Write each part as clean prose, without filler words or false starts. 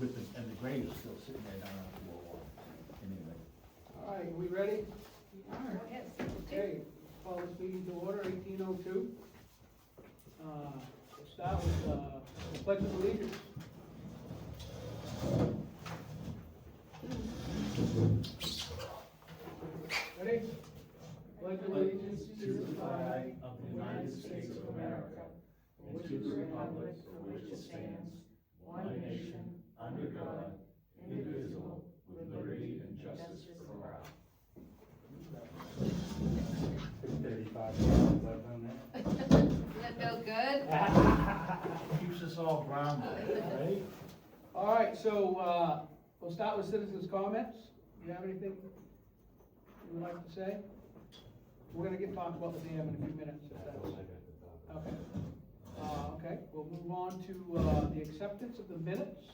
and the grade is still sitting there down on 401, anyway. All right, we ready? Yes. Okay, call this meeting to order, 18:02. We'll start with the pledge of allegiance. Ready? Pledge allegiance to the flag of the United States of America, and to the republic for which it stands, one nation, under God, indivisible, with liberty and justice for all. 35 left on that. Doesn't that feel good? Keeps us all grounded, right? All right, so, we'll start with citizens' comments. Do you have anything you would like to say? We're gonna talk about the dam in a few minutes, if that's, okay. Okay, we'll move on to, the acceptance of the minutes.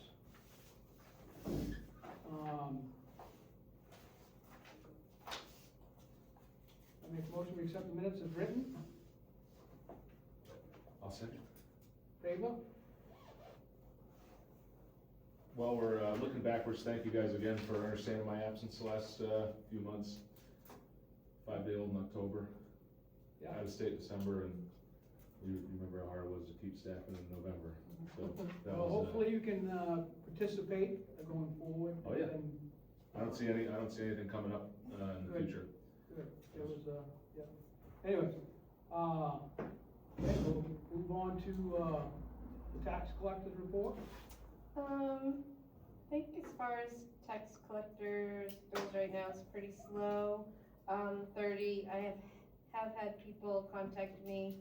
I make a motion to accept the minutes as written. I'll second. Favor? While we're looking backwards, thank you guys again for understanding my absence the last few months. 5-day-old in October, Yeah. out of state December, and you remember how hard it was to keep staffing in November. So that Well, was, hopefully you can, participate going forward. Oh, yeah. And I don't see anything coming up in the Good. future. good, it was, yeah. Anyways, okay, we'll move on to, the tax collector's report. I think as far as tax collectors goes right now, it's pretty slow. 30, I have had people contact me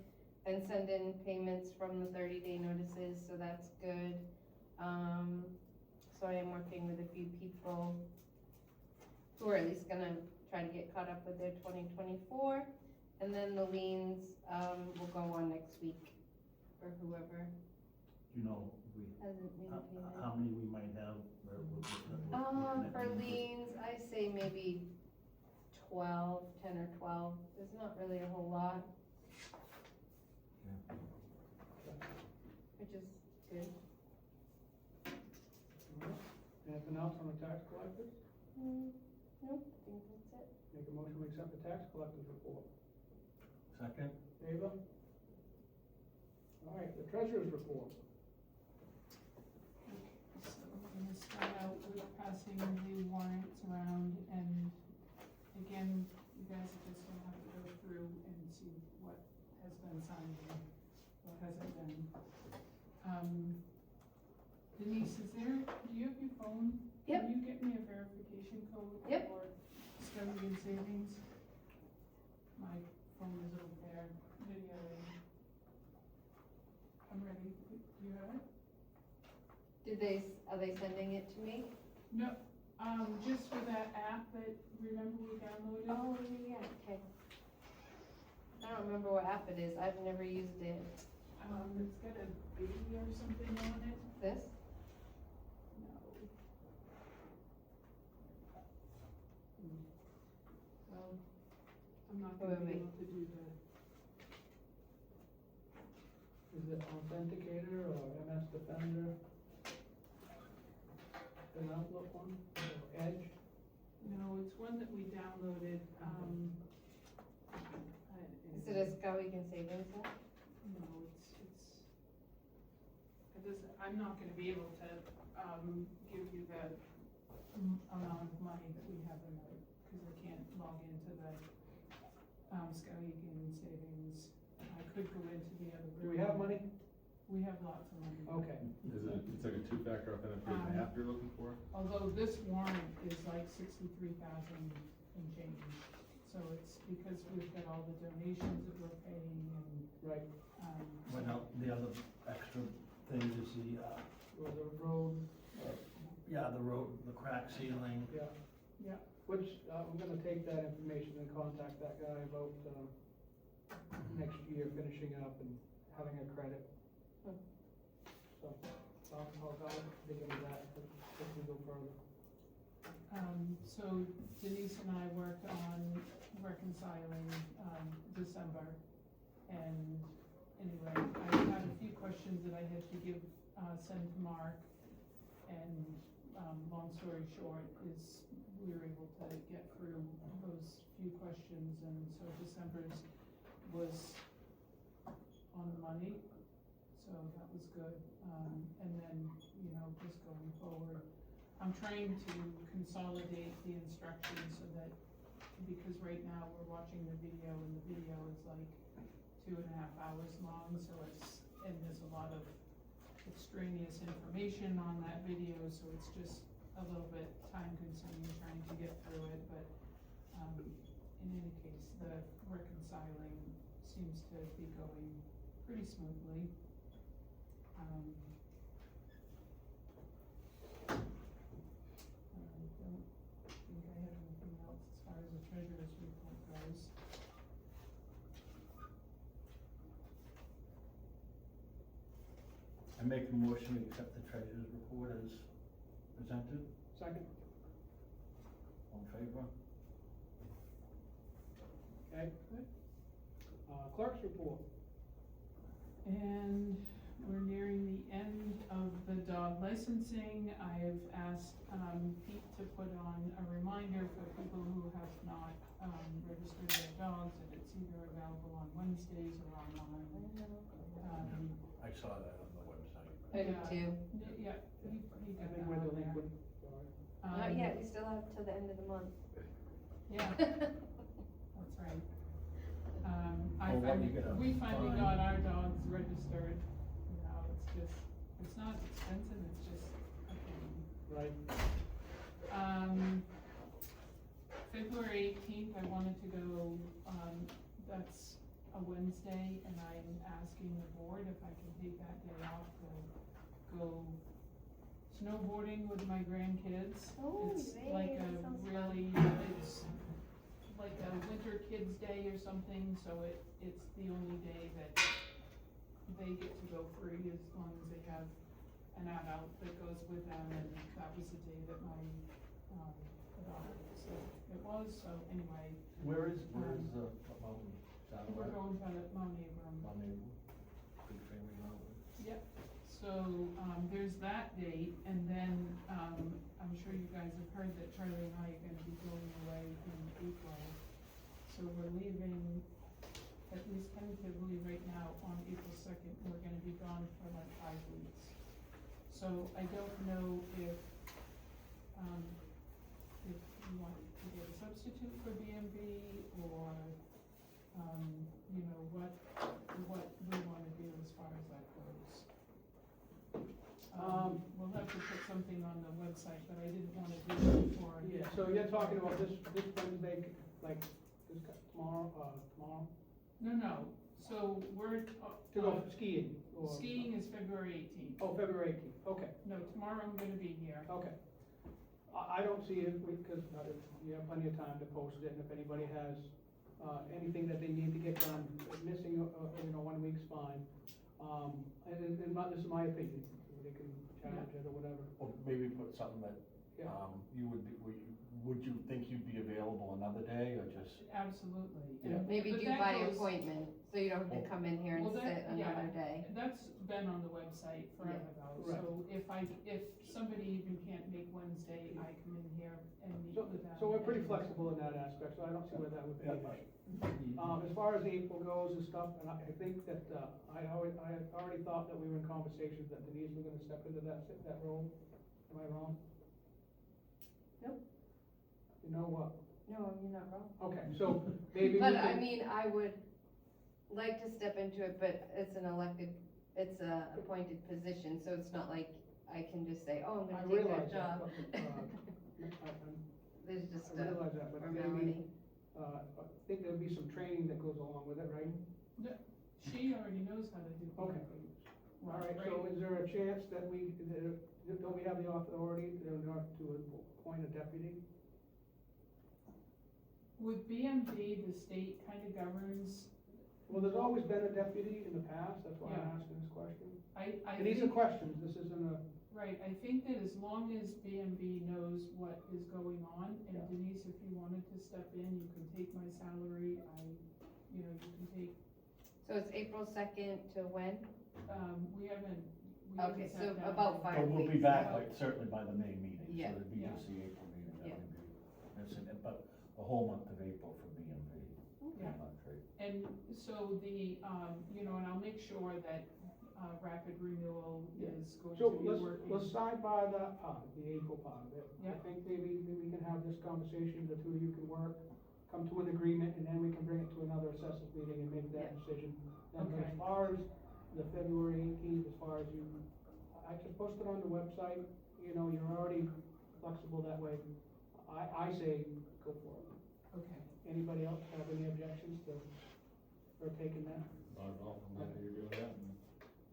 and send in payments from the 30-day notices, so that's good. So I am working with a few people who are at least gonna try to get caught up with their 2024. And then the liens, will go on next week for whoever You know, hasn't made a payment. how many we might have? For liens, I say maybe 12, 10 or 12, there's not really a whole lot. Which is good. Anything else on the tax collectors? Nope, I think that's it. Make a motion to accept the tax collector's report. Second? Favor? All right, the treasurer's report. So we're gonna start out with passing the warrants around, and again, you guys are just gonna have to go through and see what has been signed and what hasn't been. Denise, do you have your phone? Yep. Can you get me a verification code? Yep. For Discovery and Savings? My phone is over there, videoing. I'm ready, you have it? Are they sending it to me? No, just for that app that, remember we downloaded? Oh, yeah, okay. I don't remember what app it is, I've never used it. It's got a baby or something on it? This? No. I'm not gonna be Wait. able to do that. Is it Authenticator or MS Defender? An Outlook one, or Edge? No, it's one that we downloaded, Is it a Discovery and Savings app? No, I'm not gonna be able to, give you the amount of money that we have in there, cause I can't log into the, Skowhegan Savings. I could go into the other room. Do we have money? We have lots of money. Okay. It's like a two-factor authentication app you're looking for? Although this warrant is like 63,000 and change. So it's because we've got all the donations that we're paying and, Right, Well, now, the other extra thing is or the road, the road, the crack ceiling. yeah. Yeah. Which, I'm gonna take that information and contact that guy about, next year finishing up and having a credit. So, I'll go dig into that if we go further. So Denise and I worked on reconciling, December. And anyway, I had a few questions that I had to send to Mark. And, long story short is we were able to get through those few questions, and so December's was on the money, so that was good. And then, you know, just going forward, I'm trying to consolidate the instructions so that, because right now we're watching the video and the video is like 2.5 hours long, so it's, and there's a lot of extraneous information on that video, so it's just a little bit time consuming trying to get through it, but, in any case, the reconciling seems to be going pretty smoothly. I don't think I have anything else as far as the treasurer's report goes. I make a motion to accept the treasurer's report as presented. Second, All in favor? okay, good. Clerk's report. And we're nearing the end of the dog licensing. I have asked Pete to put on a reminder for people who have not registered their dogs, and it's either available on Wednesdays or online. I saw that on the website. I do Yeah. too. Yeah, he I got think that we're on there. delinquent. Not yet, we still have till the end of the month. Yeah, that's right. Well, what, you get a We finally fine? got our dogs registered, you know, it's just, it's not expensive, it's just a pain. Right. February 18th, I wanted to go, that's a Wednesday, and I'm asking the board if I can take that day off to go snowboarding with my grandkids. Oh, It's yay, like that a sounds fun. really, it's like a winter kids day or something, so it's the only day that they get to go free as long as they have an adult that goes with them, and that was the day that my, adopted, so it was, so anyway, Where is the mountain? we're going to Mount Abram. Big family mountain. Yep, so, there's that date, and then, I'm sure you guys have heard that Charlie and I are gonna be going away in April. So we're leaving, at least tentatively right now, on April 2nd, we're gonna be gone for like 5 weeks. So I don't know if you want to get a substitute for BMB, or, you know, what we wanna do as far as that goes. We'll have to put something on the website, but I didn't wanna do it before. Yeah, so you're talking about this Wednesday, like, tomorrow, No, so we're, to go skiing? Or- skiing is February 18th. Oh, February 18th, okay, No, tomorrow I'm gonna be here. okay. I don't see it, because you have plenty of time to post it, and if anybody has, anything that they need to get done, missing, 1 week's fine. This is my opinion, they can challenge it or whatever. Or maybe put something that, Yeah. you would you think you'd be available another day, or just? Absolutely. Yeah. And- Maybe but do that by goes- appointment, so you don't have to come in here and Well, that- sit another yeah. day. That's been on the website forever though, Right. so if somebody even can't make Wednesday, I come in here and meet So, with them. so we're pretty and- flexible in that aspect, so I don't see where that would be an Yeah. issue. As far as April goes and stuff, and I think that, I already thought that we were in conversations that Denise was gonna step into that role. Am I wrong? Nope. You know what? No, you're not wrong. Okay, so maybe we But can. I mean, I would like to step into it, but it's an elected, it's a appointed position, so it's not like I can just say, oh, I'm I gonna take realize that that, job. There's just I a realize that, but maybe, formality. I think there'll be some training that goes along with it, right? She already knows how to do Okay. BMB. All right, so is there a chance that don't we have the authority to appoint a deputy? With BMB, the state kind of governs, Well, there's always been a deputy in the past, that's why I'm Yeah. asking this question. I And these are think, questions, this isn't a, right, I think that as long as BMB knows what is going on, and Yeah. Denise, if you wanted to step in, you can take my salary, you can take, So it's April 2nd to when? we haven't we Okay, sat so down about and- 5 But we'll be weeks. back, like, certainly by the May meeting, so Yeah. it'd be Yeah. just the April meeting, that Yeah. would be, but the whole month of April for B and B, Yeah. not trade. And so the, you know, and I'll make sure that, rapid renewal is going So to be working. let's sidebar that part, the April part of it. I Yeah. think maybe we can have this conversation, the two of you can work, come to an agreement, and then we can bring it to another assessors meeting and make that Yeah. decision. Then Okay. as far as the February 18th, as far as you, I can post it on the website, you know, you're already flexible that way. I say go for it. Okay, Anybody else have any objections to, or taking that? Not at all, I'm happy you're doing that.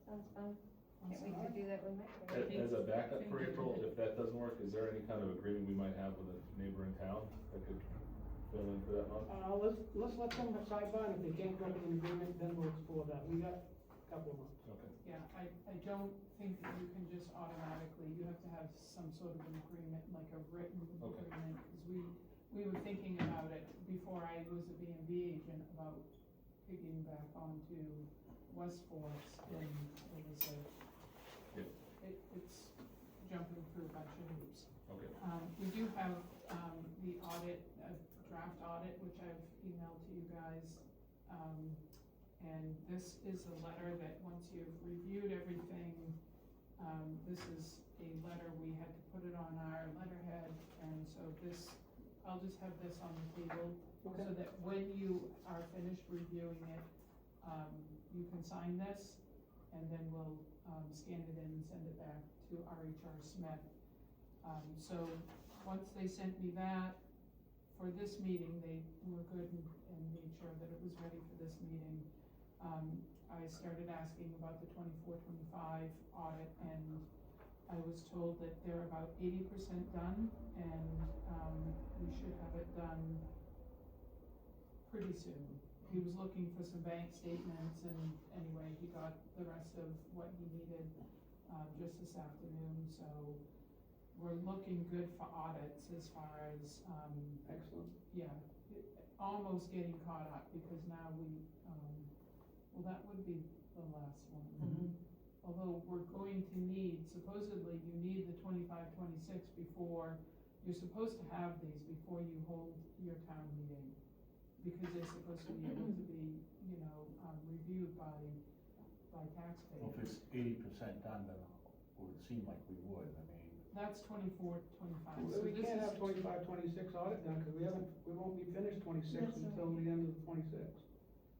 Sounds fun. Can't wait to do that with my As kids. a backup for April, if that doesn't work, is there any kind of agreement we might have with a neighboring town that could fill in for that month? Let's let them sidebar, and if they can't come up with an agreement, then we'll explore that. We got a couple of months. Okay. yeah, I don't think that you can just automatically, you have to have some sort of an agreement, like a written Okay. agreement, because we were thinking about it before I was a B and B agent, about picking back onto West Forks, and it was a, Yeah. it's jumping through a bunch of hoops. Okay. We do have, the audit, draft audit, which I've emailed to you guys. And this is a letter that, once you've reviewed everything, this is a letter, we had to put it on our letterhead, and so this, I'll just have this on the table, so that when you are finished reviewing it, you can sign this, and then we'll, scan it in and send it back to RHR Smith. So, once they sent me that, for this meeting, they were good and made sure that it was ready for this meeting. I started asking about the 24-25 audit, and I was told that they're about 80% done, and, we should have it done pretty soon. He was looking for some bank statements, and anyway, he got the rest of what he needed, just this afternoon, so we're looking good for audits as far as, Excellent. yeah, almost getting caught up, because now we, well, that would be the last one. Mhm. Although we're going to need, supposedly you need the 25-26 before, you're supposed to have these before you hold your town meeting, because they're supposed to be able to be, you know, reviewed by Well, taxpayers. if it's 80% done, then it would seem like we would, I mean. That's 24-25. So We this can't is- have 25-26 audit done, because we won't be finished 26 until the end of the 26.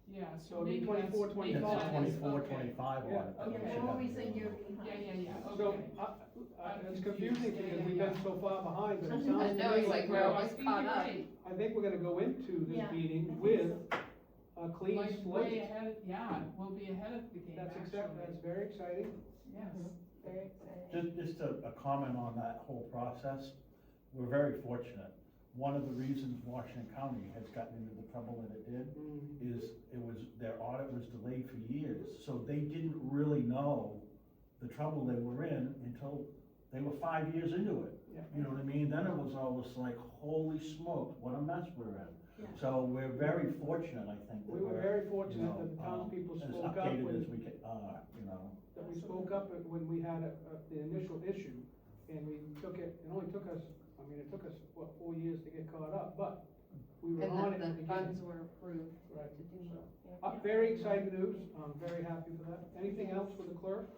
Yeah, So so it'd be maybe that's. 24, maybe It's 25. a that is- 24, okay. 25 Yeah. audit. that we Okay. should Well, have we to say do. you're behind. Yeah, So, okay. it's confusing because we've been so far behind, but it I sounds to know, me it's like like we're Well, always I think caught you're up. right. I think we're gonna go into this Yeah, I meeting think with so. a clean Like way slate. ahead, yeah, we'll be ahead of the game, That's actually. that's very exciting. Yes. Very exciting. Just a comment on that whole process, we're very fortunate. One of the reasons Washington County has gotten into the trouble that it did is their audit was delayed for years, so they didn't really know the trouble they were in until they were 5 years into it. Yeah. You know what I mean? Then it was almost like, holy smokes, what a mess we're in. Yeah. So we're very fortunate, I think, that We were we're, very you fortunate know, that the townspeople as spoke up updated when, as we are, you know. that we spoke up when we had the initial issue, and we took it only took us, it took us, 4 years to get caught up, but we were on it And at the the funds beginning. were approved Right. to do that. Very exciting news, I'm very happy for that. Anything else with the clerk?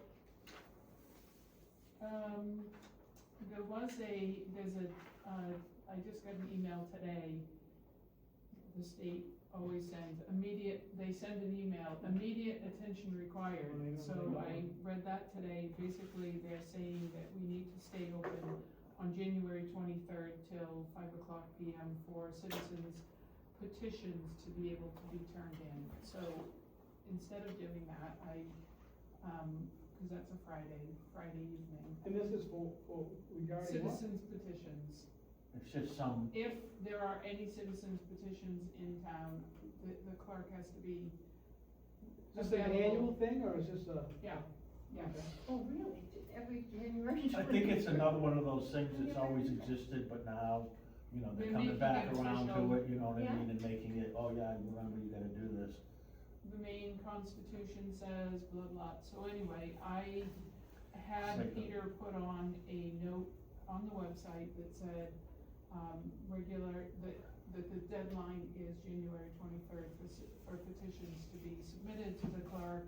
I just got an email today. The state always sends they send an email, immediate attention required. So I read that today. Basically, they're saying that we need to stay open on January 23rd till 5:00 PM for citizens petitions to be able to be turned in. So instead of doing that, cause that's a Friday evening. And this is for regarding what? Citizens petitions. It's just some, If there are any citizens petitions in town, the clerk has to be Is this an available. annual thing, or is this a? Yeah, yes. Okay. Oh, really? Every January? I think it's another one of those things that's always existed, but now, you know, they're They're coming making back it around to official. it, you know what I Yeah. mean, and making it, oh yeah, remember, you gotta do this. The Maine Constitution says blah, blah. So anyway, had Second. Peter put on a note on the website that said, that the deadline is January 23rd for petitions to be submitted to the clerk,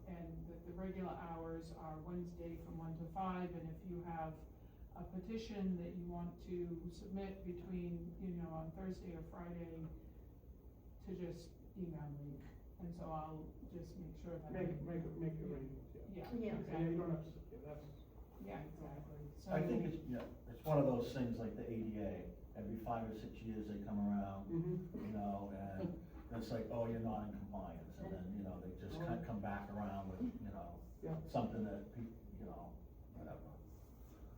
and that the regular hours are Wednesday from 1 to 5, and if you have a petition that you want to submit between, on Thursday or Friday, to just email me, and so I'll just make sure that. Make arrangements, yeah. Yeah, Yeah. Yeah, you exactly, don't have to, that's. yeah, exactly, so. I think it's, it's one of those things like the ADA, every 5 or 6 years they come around, and it's like, oh, you're not in compliance, and then, they just kind of come back around with, Yeah. something that, whatever.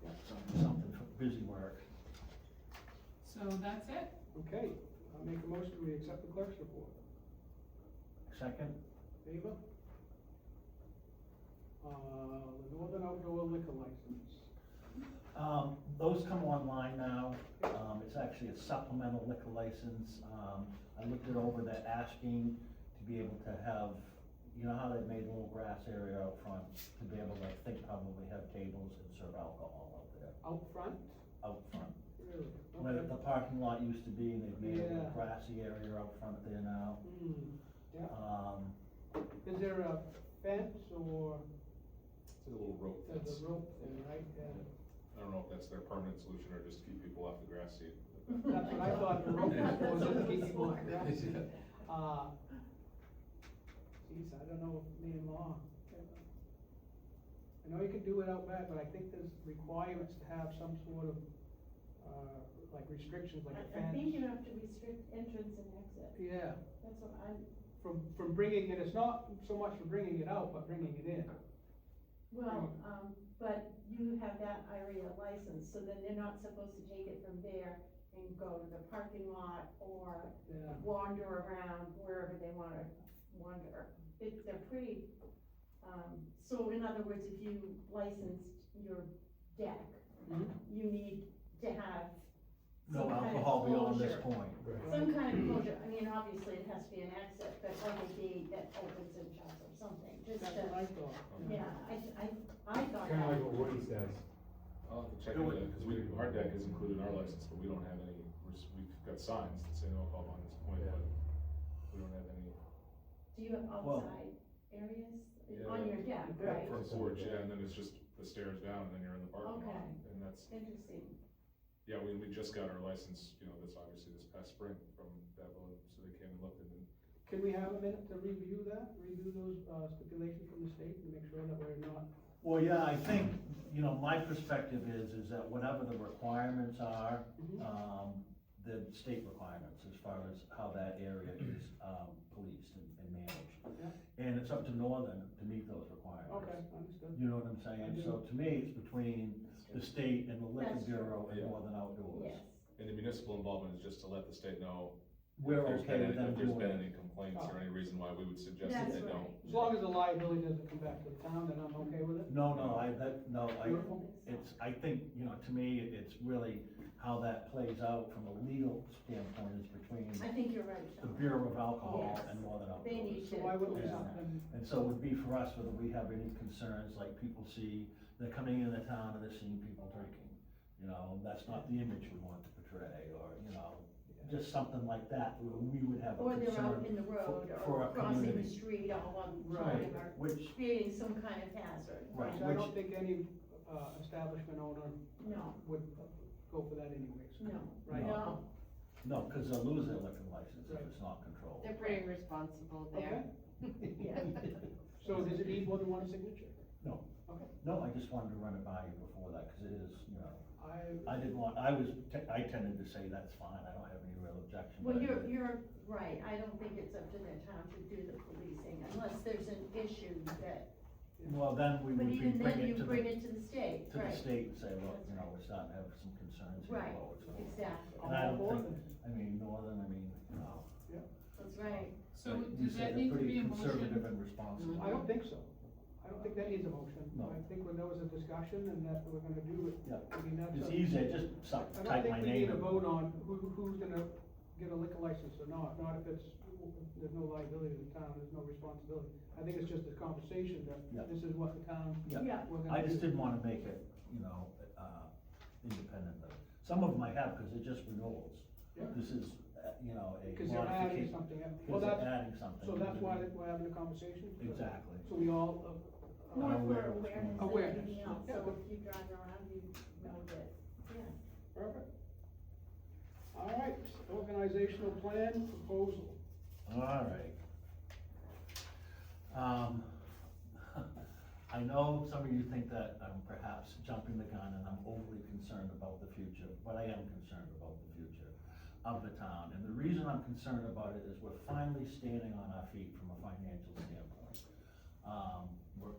Yeah. Something for busy work. So that's it. Okay, I'll make a motion, we accept the clerk's report. Second, Favor? The Northern Outdoor Liquor License. those come online now, it's actually a supplemental liquor license, I looked it over, they're asking to be able to have, you know how they made a little grass area out front, to be able to, I think, probably have tables and serve alcohol out there, Out front? out front. Really? Where Okay. the parking lot used to be, and they've made a little Yeah. grassy area out front there now. Yeah. Is there a fence or It's a little rope there's fence. a rope thing, right? I don't know if that's their permanent solution or just to keep people off the grass seat. That's what I thought the rope was, just to keep people off the grass. Geez, I don't know, law. I know you can do it out back, but I think there's requirements to have some sort of, like restrictions, like a I fence. think you have to restrict entrance and exit, Yeah, that's what I'm, from bringing it, it's not so much for bringing it out, but bringing it in. well, but you have that area license, so then they're not supposed to take it from there and go to the parking lot or Yeah. wander around wherever they wanna wander. They're pretty, so in other words, if you licensed your deck, Mhm. you need to have No some kind of alcohol beyond this closure. point. Some kind of closure, I mean, obviously it has to be an exit, but like a gate that opens and shuts or something, just That's what to, I thought. yeah, I thought Kinda like that. what Woody says. I'll have to check into that, because our deck is included in our license, but we don't have any, we've got signs that say no alcohol on this point, Yeah. but we don't have any. Do you have Well- outside areas Yeah. on your deck, right? Front porch, yeah, and then it's just the stairs down, and then you're in the parking lot, Okay. and that's, Interesting. yeah, we just got our license, this obviously this past spring from Bevo, so they came and looked at it. Can we have a minute to review those stipulations from the state and make sure that we're not? Well, yeah, I think, my perspective is that whatever the requirements are, the state requirements as far as how that area is, policed and managed. Yeah. And it's up to Northern to meet those requirements. Okay, understood. You know what I'm saying? I do. So to me, it's between the state and the liquor That's true. bureau and Yeah. Northern Outdoors. Yes, And the municipal involvement is just to let the state know. We're if there's okay been with any- them If there's doing been it. any complaints or any reason why we would suggest that That's they don't. right. As long as the liability doesn't come back to the town, then I'm okay with it. No, Beautiful. I think, to me, it's really how that plays out from a legal standpoint is between I think you're right, the Sean. Bureau of Alcohol Yes. and Northern Outdoors. They need So to. why wouldn't we Yeah. not? And And so it would be for us whether we have any concerns, like people see, they're coming into town and they're seeing people drinking. That's not the image we want to portray, or, just something like that, where we would have a Or they're out concern. in the road for or our crossing the community. street all on Right, time or which, creating some kind of hazard. Right. so I don't think any, establishment owner No, would go for that anyways. no, Right. no. no, because they'll lose their liquor license if Right. it's not controlled. They're pretty responsible there. Okay, Yeah. so does it need more than one signature? No. Okay. No, I just wanted to run it by you before that, because it is, I I didn't want, I tended to say that's fine, I don't have any real objection. Well, but I you're, did- you're right, I don't think it's up to the town to do the policing unless there's an issue that, Well, then we but would be even then bringing you it to bring the, it to the state, to the right? state and say, look, That's right. we're starting to have some concerns here Right, about what's going on. exactly, And I I'm all don't for think, Northern, that's right. So you does said that they're need to pretty be a conservative motion? and responsible. I don't think so. I don't think that needs a motion. No. I think when there was a discussion and that we're gonna do it, Yeah, I mean, that's. it's a- easy, just I don't type think my we need name. a vote on who's gonna get a liquor license or not if it's there's no liability to the town, there's no responsibility. I think it's just a conversation that Yeah. this is what the town, Yeah. Yeah, we're I gonna just do. didn't wanna make it, independently. Some of them I have, cause they're just renewals. Yeah. This is, a Because they're adding modification. something, well, Because they're that's, adding something. so that's why we're having a conversation? Exactly. So we all, more aware for of what's awareness going than on. Awareness, anything else, yeah, so but- if you drive around, you know that, yeah. perfect. All right, organizational plan proposal. Alright. I know some of you think that I'm perhaps jumping the gun and I'm overly concerned about the future, but I am concerned about the future of the town. And the reason I'm concerned about it is we're finally standing on our feet from a financial standpoint.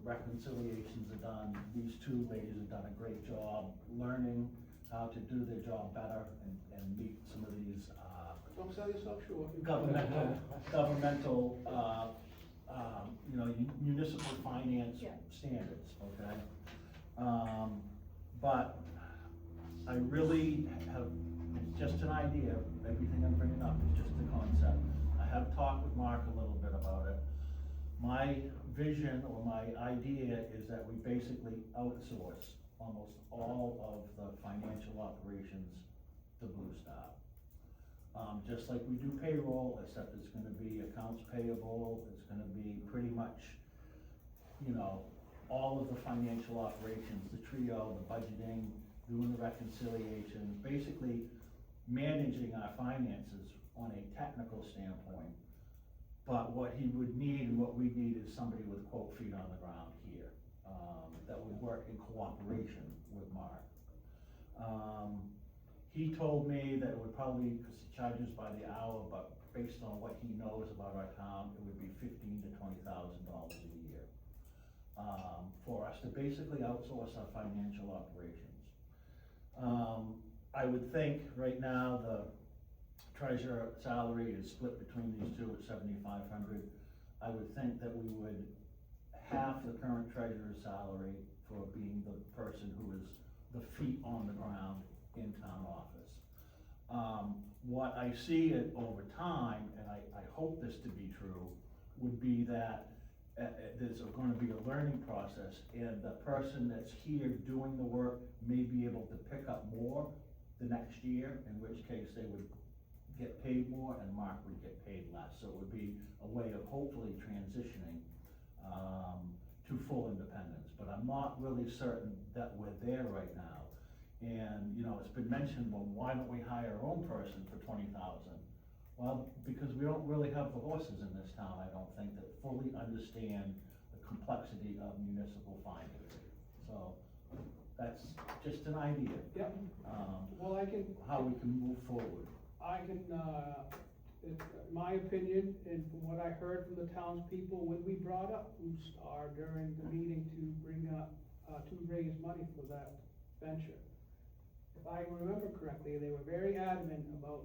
Reconciliations are done, these two ladies have done a great job learning how to do their job better and meet some of these, Don't sell yourself short. governmental, municipal finance Yeah. standards, okay? But I really have, it's just an idea, everything I'm bringing up is just a concept. I have talked with Mark a little bit about it. My vision or my idea is that we basically outsource almost all of the financial operations to Blue Star. Just like we do payroll, except it's gonna be accounts payable, it's gonna be pretty much, all of the financial operations, the trio, the budgeting, doing the reconciliation, basically managing our finances on a technical standpoint. But what he would need and what we need is somebody with quote feet on the ground here, that would work in cooperation with Mark. He told me that it would probably, because he charges by the hour, but based on what he knows about our town, it would be $15,000 to $20,000 a year. For us to basically outsource our financial operations. I would think right now the treasurer salary is split between these two at $7,500. I would think that we would half the current treasurer's salary for being the person who is the feet on the ground in town office. What I see it over time, and I hope this to be true, would be that there's gonna be a learning process, and the person that's here doing the work may be able to pick up more the next year, in which case they would get paid more and Mark would get paid less. So it would be a way of hopefully transitioning to full independence, but I'm not really certain that we're there right now. And, it's been mentioned, well, why don't we hire our own person for $20,000? Well, because we don't really have the horses in this town, I don't think, that fully understand the complexity of municipal finance. So, that's just an idea, Yep, well, how we can move forward. in my opinion, and from what I heard from the townspeople, when we brought up Blue Star during the meeting to bring up, to raise money for that venture, if I remember correctly, they were very adamant about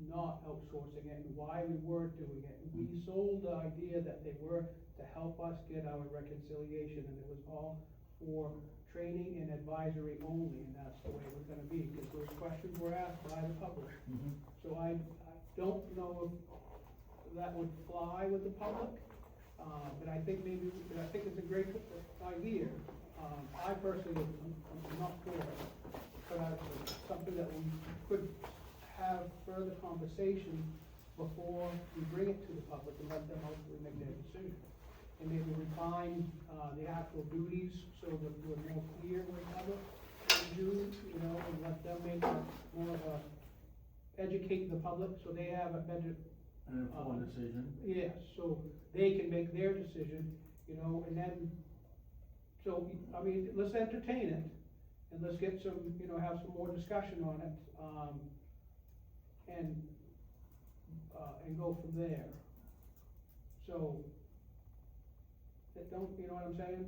not outsourcing it and why we weren't doing it. And we sold the idea that they were to help us get our reconciliation, and it was all for training and advisory only, and that's the way it was gonna be, because those questions were asked by the public. So I don't know if that would fly with the public, but I think it's a great idea. I personally am not for it, but it's something that we could have further conversation before we bring it to the public and let them hopefully make their decision. And maybe refine, the actual duties so that we're more clear with the public in June, and let them make more of a, educate the public so they have a better, An informed decision. yes, so they can make their decision, and then, so, let's entertain it, and let's get some, have some more discussion on it, and go from there. So, you know what I'm saying?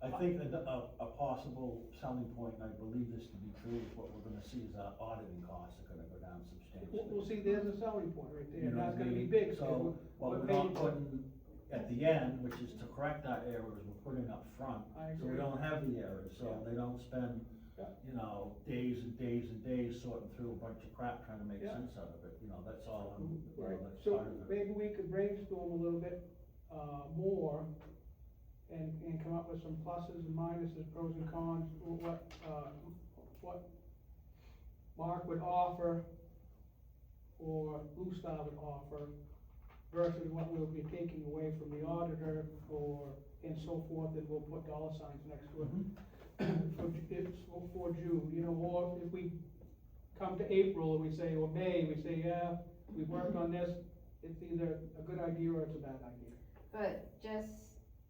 I think a possible selling point, and I believe this to be true, is what we're gonna see is our auditing costs are gonna go down substantially. We'll see, there's a selling point right there, You and know that's what I gonna be mean? big, So, what we're we're not paying- putting at the end, which is to correct our errors, we're putting up front. I So we agree. don't have the errors, so Yeah. they don't spend Yeah. you know, days and days and days sorting through a bunch of crap, trying to make Yeah. sense out of it, you know, that's all, you know, Right, that's so part of it. maybe we could brainstorm a little bit, more, and come up with some pluses and minuses, pros and cons, what Mark would offer, or Blue Star would offer, versus what we'll be taking away from the auditor, and so forth, and we'll put dollar signs next to it. For June, you know, or if we come to April, and we say, or May, we say, yeah, we worked on this, it's either a good idea or it's a bad idea. But just,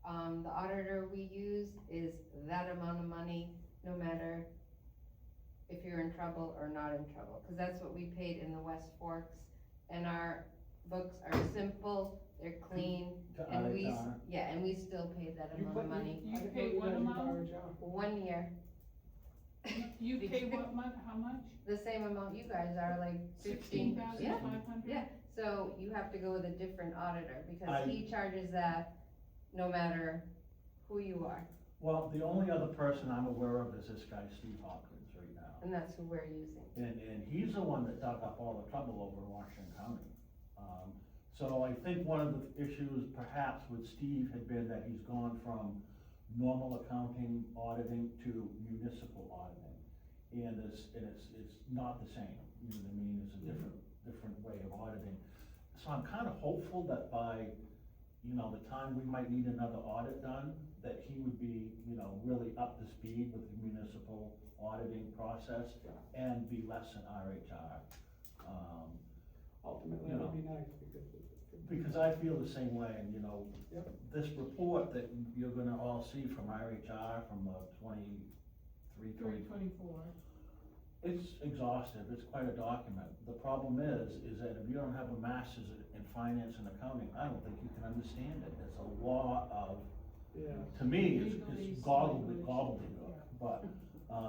the auditor we use is that amount of money, no matter if you're in trouble or not in trouble, cause that's what we paid in the West Forks. And our books are simple, they're clean, To and we, RHR. yeah, and we still pay that You amount of put- money. You I pay think what we amount? gotta charge 1 year, You pay what month, how much? the same amount you guys are, like 15. Yeah, 16,500? yeah, so you have to go with a different auditor, because I- he charges that no matter who you are, Well, the only other person I'm aware of is this guy, Steve Hopkins, right now. and that's who we're using. And he's the one that dug up all the trouble over in Washington County. So I think one of the issues perhaps with Steve had been that he's gone from normal accounting auditing to municipal auditing. And it's not the same, you know what I mean, it's a different way of auditing. So I'm kind of hopeful that by, you know, the time we might need another audit done, that he would be, you know, really up to speed with the municipal auditing process and be less than RHR. Ultimately, You it'd know. be nice, because Because I feel the same way, and you know, Yep. this report that you're gonna all see from RHR from the 23-24, it's exhaustive, it's quite a document. The problem is that if you don't have a master's in finance and accounting, I don't think you can understand it. It's a lot of, yeah. to me, Legalese it's language. gobbledygook, but,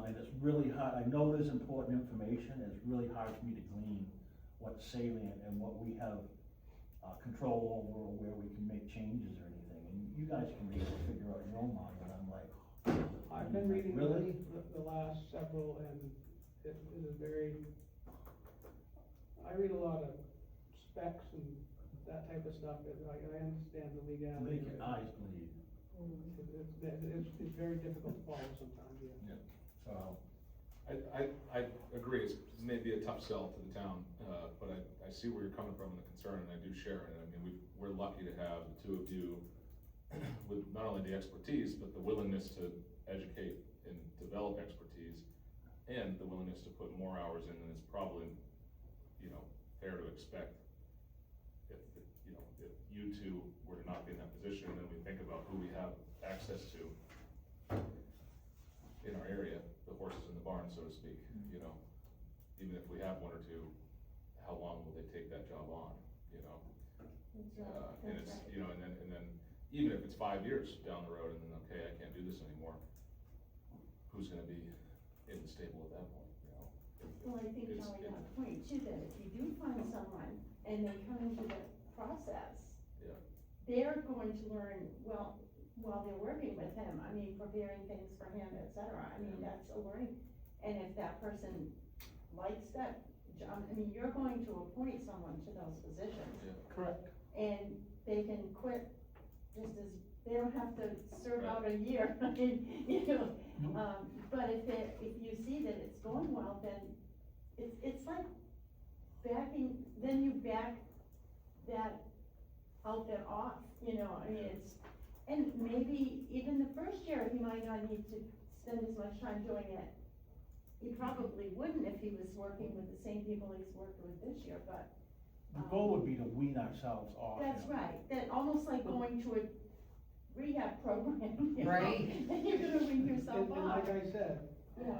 and it's really hard, I know there's important information, and it's really hard for me to glean what's salient and what we have control over, or where we can make changes or anything, and you guys can maybe figure out your own mind, but I'm like, I've been reading Really? the last several, and it is very, I read a lot of specs and that type of stuff, and I understand the legality. make your eyes bleed, It's very difficult to follow sometimes, yeah. so. I agree, it's maybe a tough sell to the town, but I see where you're coming from and the concern, and I do share it. I mean, we're lucky to have the two of you with not only the expertise, but the willingness to educate and develop expertise, and the willingness to put more hours in than is probably, you know, fair to expect. If you two were to not be in that position, and then we think about who we have access to in our area, the horses in the barn, so to speak, you know, even if we have one or two, how long will they take that job on, you know? And it's, you know, and then, even if it's 5 years down the road, and then, okay, I can't do this anymore, who's gonna be in the stable at that point, you know? Well, I think It's- Charlie got a point too, that if you do find someone and they come into the process, Yeah. they're going to learn, well, while they're working with him, I mean, preparing things for him, et cetera, I mean, that's a learning. And if that person likes that job, I mean, you're going to appoint someone to those positions. Yeah. Correct. And they can quit just as, they don't have to serve out a year, I mean, you know. But if you see that it's going well, then it's like then you back that outfit off, you know, I mean, and maybe even the first year, he might not need to spend as much time doing it. He probably wouldn't if he was working with the same people he's worked with this year, but. The goal would be to wean ourselves off him. That's right, that almost like going to a rehab program, you know? Right. And you're gonna wean yourself And off. like I said, Yeah.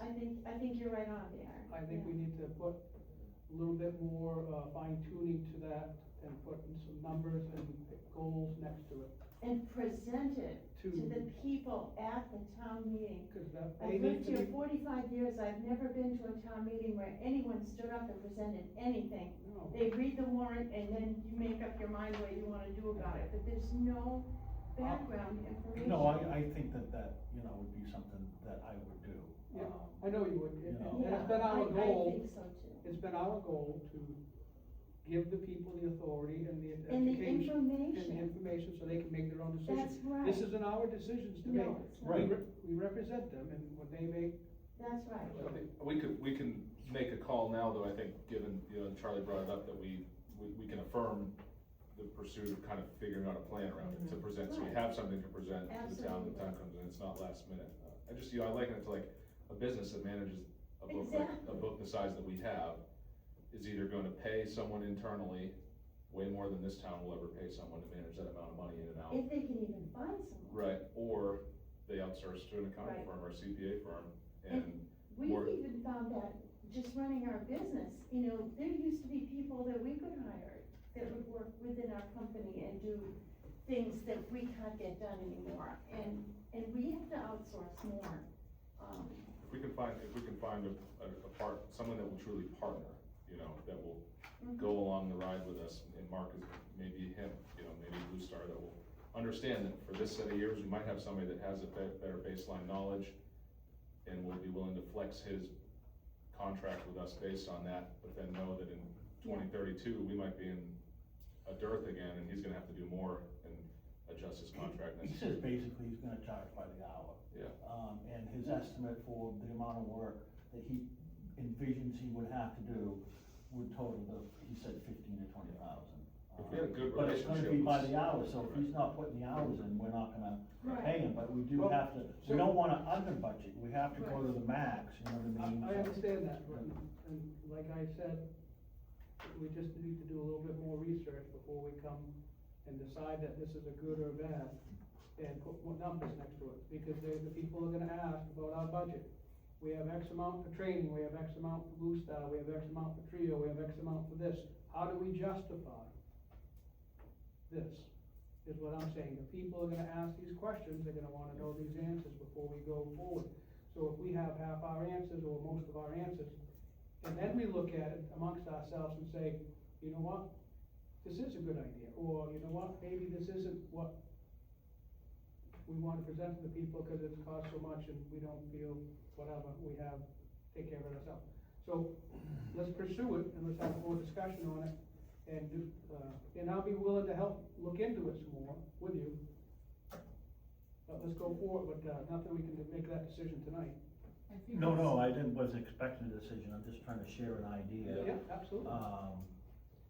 I think you're right on there. I think we need to put a little bit more fine tuning to that, and put in some numbers and goals next to it. And present it to To- the people at the town meeting. Cause that, I've they need lived to here be, 45 years, I've never been to a town meeting where anyone stood up and presented anything. no, They read the warrant and then you make up your mind what you wanna do about it, but there's no background information. No, I think that, you know, would be something that I would do. Yeah, I know you would, and know. and it's been Yeah, our goal, I think so too. it's been our goal to give the people the authority and the And the education and the information, information so they can make their own decisions. that's right. This isn't our decisions to make. No, it's Right. not, We represent them, and what they make, that's right. I think we can make a call now, though, I think, given, you know, Charlie brought it up, that we can affirm the pursuit of kind of figuring out a plan around it to present, so we have something to present to the town when the time comes in, it's not last minute. I just, you know, I liken it to like a business that manages a book, like a Exactly. book the size that we have, is either gonna pay someone internally way more than this town will ever pay someone to manage that amount of money in and out. If they can even find someone. Right, or they outsource to an accounting Right. firm or a CPA firm, and We've more- even found that just running our business, you know, there used to be people that we could hire that would work within our company and do things that we can't get done anymore, and we have to outsource more. if we can find a part, someone that will truly partner, you know, that will go along the ride with us, and Mark is, maybe him, you know, maybe Blue Star, that will understand that for this set of years, we might have somebody that has a better baseline knowledge and will be willing to flex his contract with us based on that, but then know that in 2032, we might be in a dearth again, and he's gonna have to do more and adjust his contract He next says year. basically he's gonna charge by the hour. Yeah. And his estimate for the amount of work that he envisions he would have to do would total he said 15 to 20,000. If we had a good But it's gonna be relationship by with- the hour, so if he's not putting the hours in, we're not gonna Right. pay him, but we do Well, have to, so- we don't wanna under budget, we have to go to the max, you know what I mean? I understand that, and like I said, we just need to do a little bit more research before we come and decide that this is a good or bad, and put more numbers next to it, because the people are gonna ask about our budget. We have X amount for training, we have X amount for Blue Star, we have X amount for Trio, we have X amount for this. How do we justify this, is what I'm saying. The people are gonna ask these questions, they're gonna wanna know these answers before we go forward. So if we have half our answers or most of our answers, and then we look at it amongst ourselves and say, you know what, this is a good idea, or you know what, maybe this isn't what we wanna present to the people, cause it's cost so much and we don't feel whatever, we have, take care of it ourselves. So, let's pursue it and let's have more discussion on it, and do, and I'll be willing to help look into it some more with you. But let's go forward, but, nothing we can do, make that decision tonight. I think No, it's- wasn't expecting a decision, I'm just trying to share an idea. Yeah, absolutely.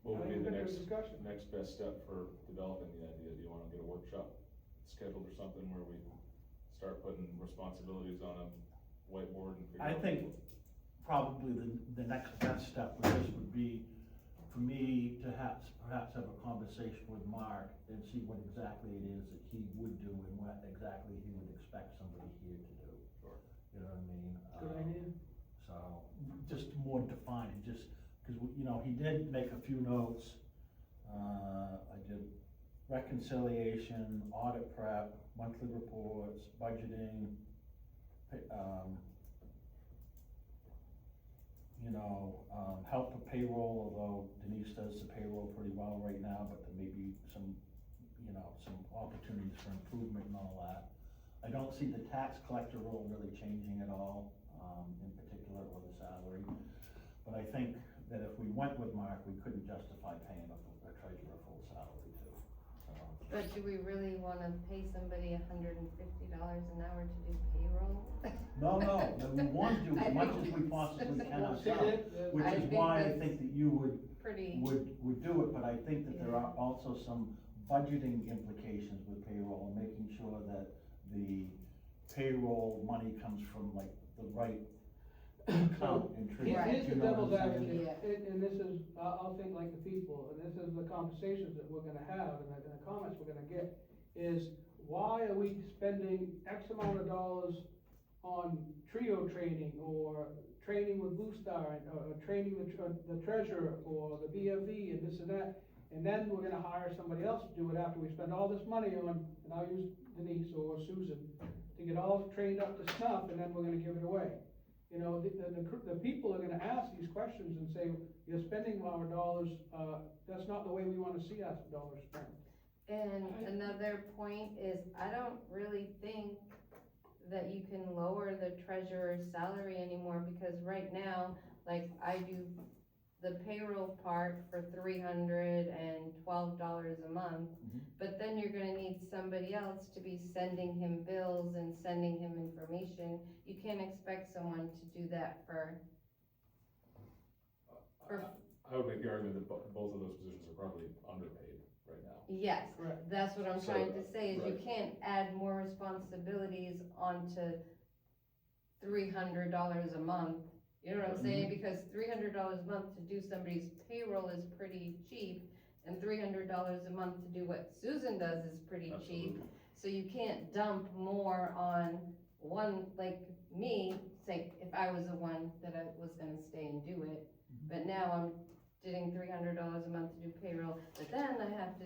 What would I be think the that's a next, discussion. next best step for developing the idea? Do you wanna get a workshop scheduled or something where we start putting responsibilities on a whiteboard and figure out? I think probably the next best step with this would be for me to perhaps have a conversation with Mark and see what exactly it is that he would do and what exactly he would expect somebody here to do. Sure. You know what I mean? Good idea. So, just more defined, just, cause you know, he did make a few notes. I did reconciliation, audit prep, monthly reports, budgeting, help with payroll, although Denise does the payroll pretty well right now, but there may be some opportunities for improvement and all that. I don't see the tax collector role really changing at all, in particular, or the salary. But I think that if we went with Mark, we couldn't justify paying a treasurer full salary too, so. But do we really wanna pay somebody $150 an hour to do payroll? No, we want to do as I much think as we it's possibly just can Well, see, ourselves, that- which I is think why I that's think that you would Pretty, do it, but I think that there Yeah. are also some budgeting implications with payroll, and making sure that the payroll money comes from like the right account and treat. Right. Here's the you know devil's what I'm saying? advocate, and this is, I'll think like the people, and this is the conversations that we're gonna have, and the comments we're gonna get, is why are we spending X amount of dollars on Trio training, or training with Blue Star, or training the treasurer, or the BFE, and this and that, and then we're gonna hire somebody else to do it after we spend all this money on, and I'll use Denise or Susan, to get all trained up to snuff, and then we're gonna give it away. You know, the people are gonna ask these questions and say, you're spending our dollars, that's not the way we wanna see our dollars spent. and another point is, I don't really think that you can lower the treasurer's salary anymore, because right now, like, I do the payroll part for $312 a month, but then you're gonna need somebody else to be sending him bills and sending him information. You can't expect someone to do that for I would make the argument that both of those positions are probably underpaid right now. yes, Correct. that's what I'm So, trying to say, is you right. can't add more responsibilities onto $300 a month. You know what I'm saying? Because $300 a month to do somebody's payroll is pretty cheap, and $300 a month to do what Susan does is pretty cheap. Absolutely. So you can't dump more on one, like me, say, if I was the one that I was gonna stay and do it. But now I'm getting $300 a month to do payroll, but then I have to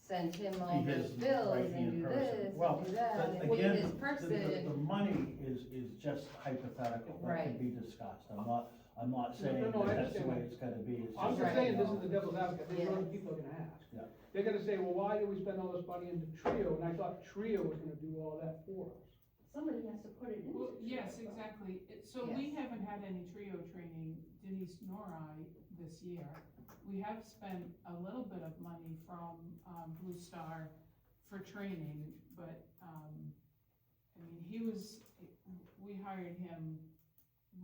send him all Be those his bills right-hand and do person. this Well, and do that, but and be again, his The person. money is just hypothetical, that can Right. be discussed, I'm not No, saying no, I that that's the understand way that. it's gotta be. It's I'm just just saying, this is you the know, devil's advocate, there's Yeah. other people are gonna ask. Yeah. They're gonna say, well, why did we spend all this money into Trio, and I thought Trio was gonna do all that for us. Somebody has to put it in. Well, yes, exactly. So we Yes. haven't had any trio training, Denise nor I, this year. We have spent a little bit of money from, Blue Star for training, but, I mean, we hired him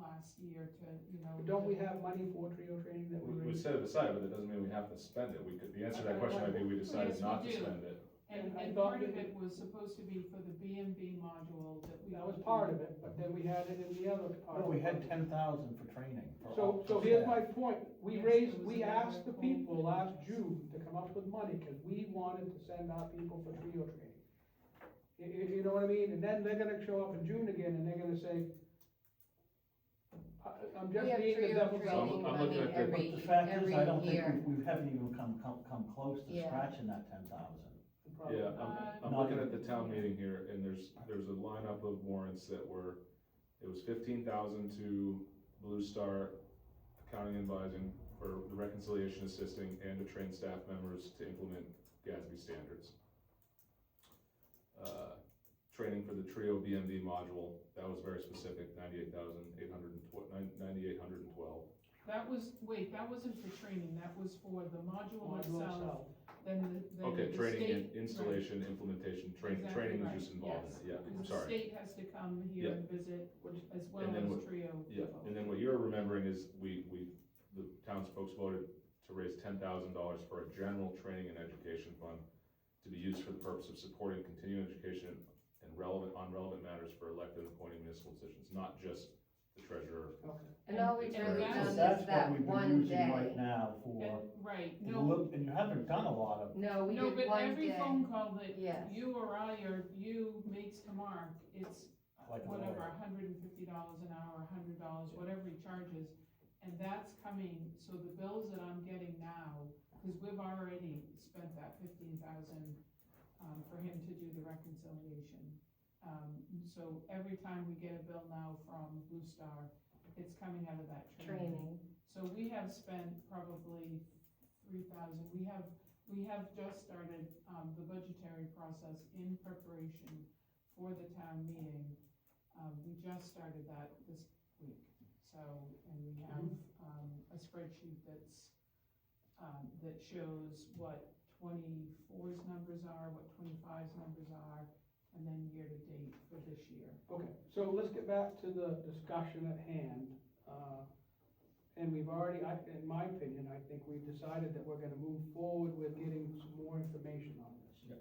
last year to, you know. But don't we have money for Trio training that We we're? set it aside, but that doesn't mean we have to spend it. The answer to that question might be we decided Yes, we not to do. spend it. And I And thought part of that- it was supposed to be for the B&B module that we. That was part of it, but then we had it in the other part. No, we had 10,000 for training. for So, all so the here's staff. my point, we Yes, raised, there was we another asked the quote. people last June to come up with money, cause we wanted to send our people for Trio training. You know what I mean, and then they're gonna show up in June again, and they're gonna say, I'm just We have being the trio devil's training advocate. I'm looking money at the- But every, the fact is, I don't every year. think we haven't even come close to Yeah. scratching that 10,000. Yeah, I'm Not looking even- at the town meeting here, and there's a lineup of warrants that were, it was 15,000 to Blue Star Accounting and Advising for the reconciliation assisting and to train staff members to implement GASB standards. Training for the Trio BMD module, that was very specific, 98,812. That wasn't for training, that was for the module Module itself, itself. then the Okay, the training, state- installation, implementation, training Exactly was right, just involved in it, yeah, Because the sorry. state has to come here and visit, as well And then as what- Trio. Yeah, people. and then what you're remembering is the townsfolk voted to raise $10,000 for a general training and education fund to be used for the purpose of supporting continuing education and on relevant matters for elected and appointed municipal positions, not just the treasurer. Okay. And all we've And really that's- done is That's what that we've been one using right day. now for, Right, and no, you haven't done a lot of, No, we no, did but one every day. phone call that Yes. you or I or you makes to Mark, it's like a whatever, lawyer. $150 an hour, $100, whatever he charges. And that's coming, so the bills that I'm getting now, because we've already spent that 15,000, for him to do the reconciliation. So every time we get a bill now from Blue Star, it's coming out of that training. Training. So we have spent probably 3,000, we have just started, the budgetary process in preparation for the town meeting. We just started that this week, so, and we have, a spreadsheet that shows what 24's numbers are, what 25's numbers are, and then year-to-date for this year. Okay, so let's get back to the discussion at hand. And we've already, in my opinion, I think we've decided that we're gonna move forward with getting some more information on this. Yep.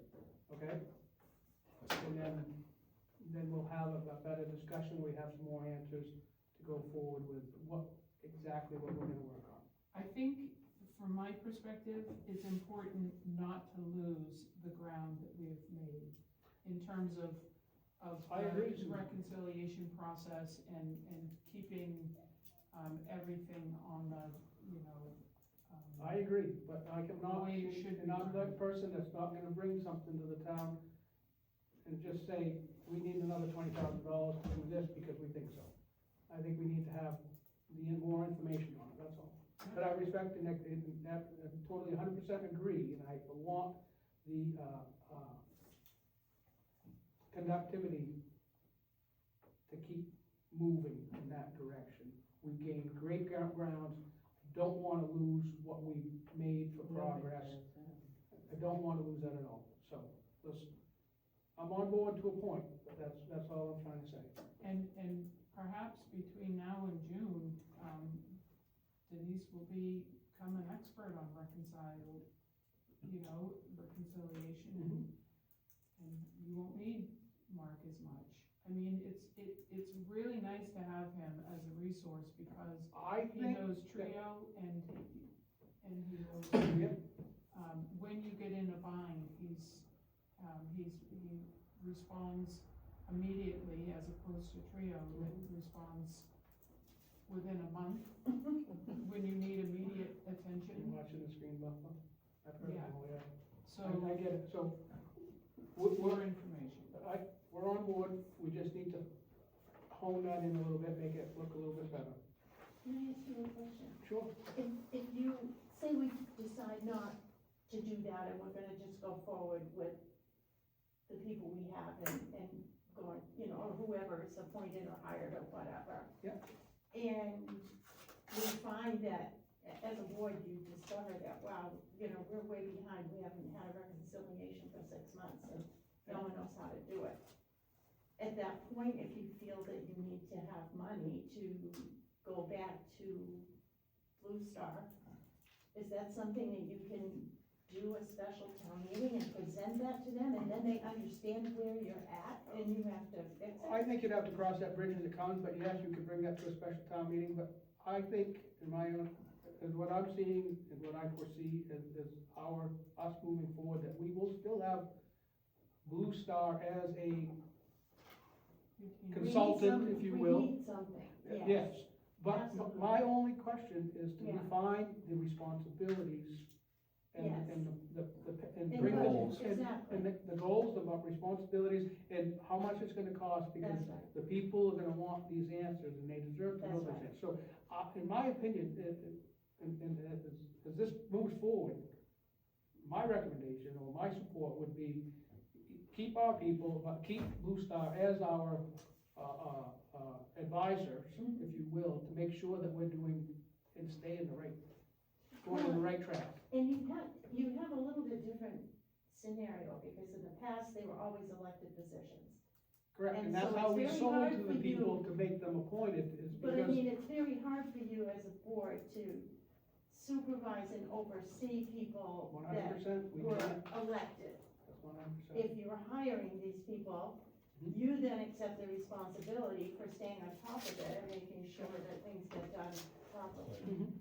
Okay? And then we'll have a better discussion, we have some more answers to go forward with exactly what we're gonna work on. I think, from my perspective, it's important not to lose the ground that we have made in terms of I agree, the Susan. reconciliation process and keeping, everything on the, I agree, but I cannot, way it should and I'm be. the person that's not gonna bring something to the town and just say, we need another $20,000 to do this because we think so. I think we need to have more information on it, that's all. But I respect and I totally 100% agree, and I want the, conductivity to keep moving in that direction. We gained great grounds, don't wanna lose what we made for progress. I don't wanna lose that at all, so, listen, I'm on board to a point, but that's all I'm trying to say. And perhaps between now and June, Denise will become an expert on reconciliation, and you won't need Mark as much. I mean, it's really nice to have him as a resource, because I he think, knows Trio, and he knows, yep, when you get in a bind, he responds immediately, as opposed to Trio that responds within a month, when you need immediate you attention. watching the screen buffer? I've heard Yeah. them all, yeah. So, I get it, so, more information. we're on board, we just need to hone that in a little bit, make it look a little bit better. Can I ask you a question? Sure. If you, say we decide not to do that and we're gonna just go forward with the people we have and going, or whoever is appointed or hired or whatever. Yeah. And we find that, as a board, you discover that, wow, we're way behind, we haven't had a reconciliation for 6 months and no one knows how to do it. At that point, if you feel that you need to have money to go back to Blue Star, is that something that you can do a special town meeting and present that to them, and then they understand where you're at, and you have to fix it? I think you'd have to cross that bridge as it comes, but yes, you could bring that to a special town meeting, but I think, in my own, as what I'm seeing, and what I foresee as us moving forward, that we will still have Blue Star as a consultant, if you will. We need something, yes. Yes, but Absolutely. my only question is to Yeah. define the responsibilities and, Yes. and and And bring the, goals. and Exactly. the goals, the responsibilities, and how much it's gonna cost, because That's right. the people are gonna want these answers, and they deserve to know That's those right. answers. So, in my opinion, as this moves forward, my recommendation, or my support would be, keep our people, but keep Blue Star as our, advisors, if you will, to make sure that we're doing, and stay in the right, going in the right track. And you have a little bit different scenario, because in the past, they were always elected positions. Correct, And and that's so how it's we very sold hard to for the people you- to make them appointed, is But I because, mean, it's very hard for you as a board to supervise and oversee people 100%, we were can't, elected. that's 100%. If you're hiring these people, Mhm. you then accept the responsibility for staying on top of it and making sure that things get done properly. Mhm.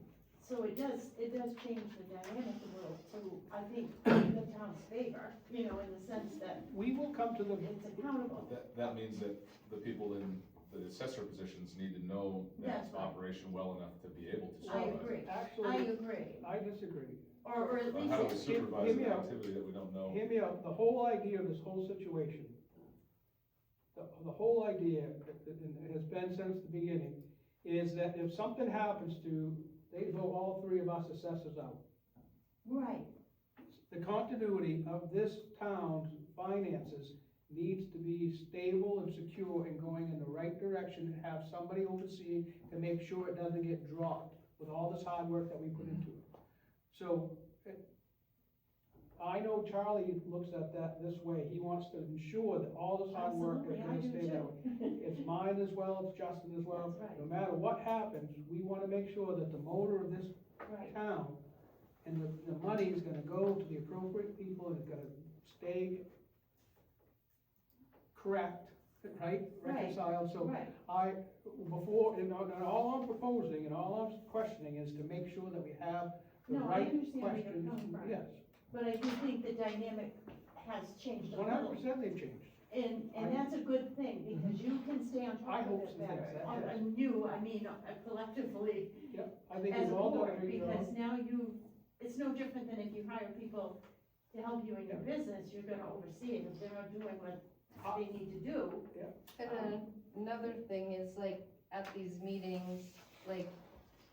So it does change the dynamic a little to, I think, in the town's favor, in the sense that We will come to the, it's accountable. That means that the people in the assessor positions need to know that That's right. operation well enough to be able to I supervise it. agree, I actually, agree, I disagree. or at But how do we least, supervise hear me an out. activity that we don't know? Hear me out, the whole idea of this whole situation, the whole idea that has been since the beginning, is that if something happens to, they vote all three of us assessors out. right, The continuity of this town's finances needs to be stable and secure and going in the right direction, and have somebody overseeing to make sure it doesn't get dropped with all this hard work that we put into it. So, I know Charlie looks at that this way, he wants to ensure that all this hard work is absolutely, I gonna do stay that way. too. It's mine as well, it's Justin as well. That's right. No matter what happens, we wanna make sure that the motor of this Right, town, and the money is gonna go to the appropriate people, and it's gonna stay correct, right, Right. reconciled, so right, and all I'm proposing, and all I'm questioning is to make sure that we have the No, I right understand where you're questions, coming from. yes, but I do think the dynamic has changed a 100% little. they've changed. And that's a good thing, because you can stay on I top of hope it so, better. yes, And yes. and you, I mean, collectively, Yep, I think as we've a all done a board, great job. because now it's no different than if you hire people to help you in your business, you're gonna oversee it, if they're not doing what they need to do. And then another thing is like, at these meetings, like,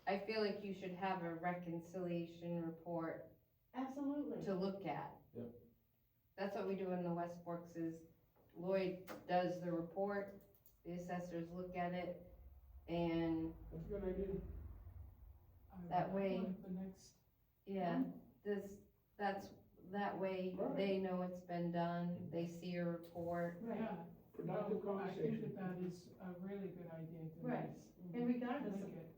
I feel like you should have a reconciliation report Absolutely. to look at. Yep. That's what we do in the West Forks is Lloyd does the report, the assessors look at it, and That's a good idea. That way- The next, yeah, that way Right. they know it's been done, they see a report. Right, yeah. Productive Well, I think conversation. that is a really good idea, Denise. Right. and I regardless of like it.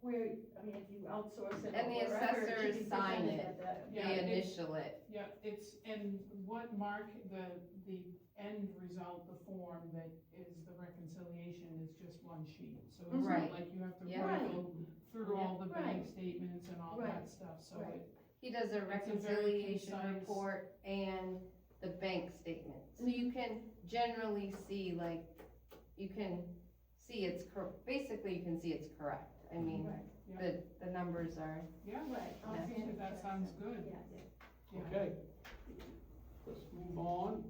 where, I mean, if you outsource it And the or wherever, it should assessors be sign presented it. at the- Yeah, They it's- initial it, Yeah, it's, and what Mark, the end result, the form that is the reconciliation is just one sheet. So it's Right. not like you have to Yeah. go through all the bank Right. statements and all Right. that stuff, so Right. it, he does a very reconciliation concise. report and the bank statement. So you can generally see, like, you can see basically you can see it's correct. I mean, Right, the numbers are, yeah, right. I'll Yeah. see think it. that sounds good. Yes. yeah. Okay, let's move on.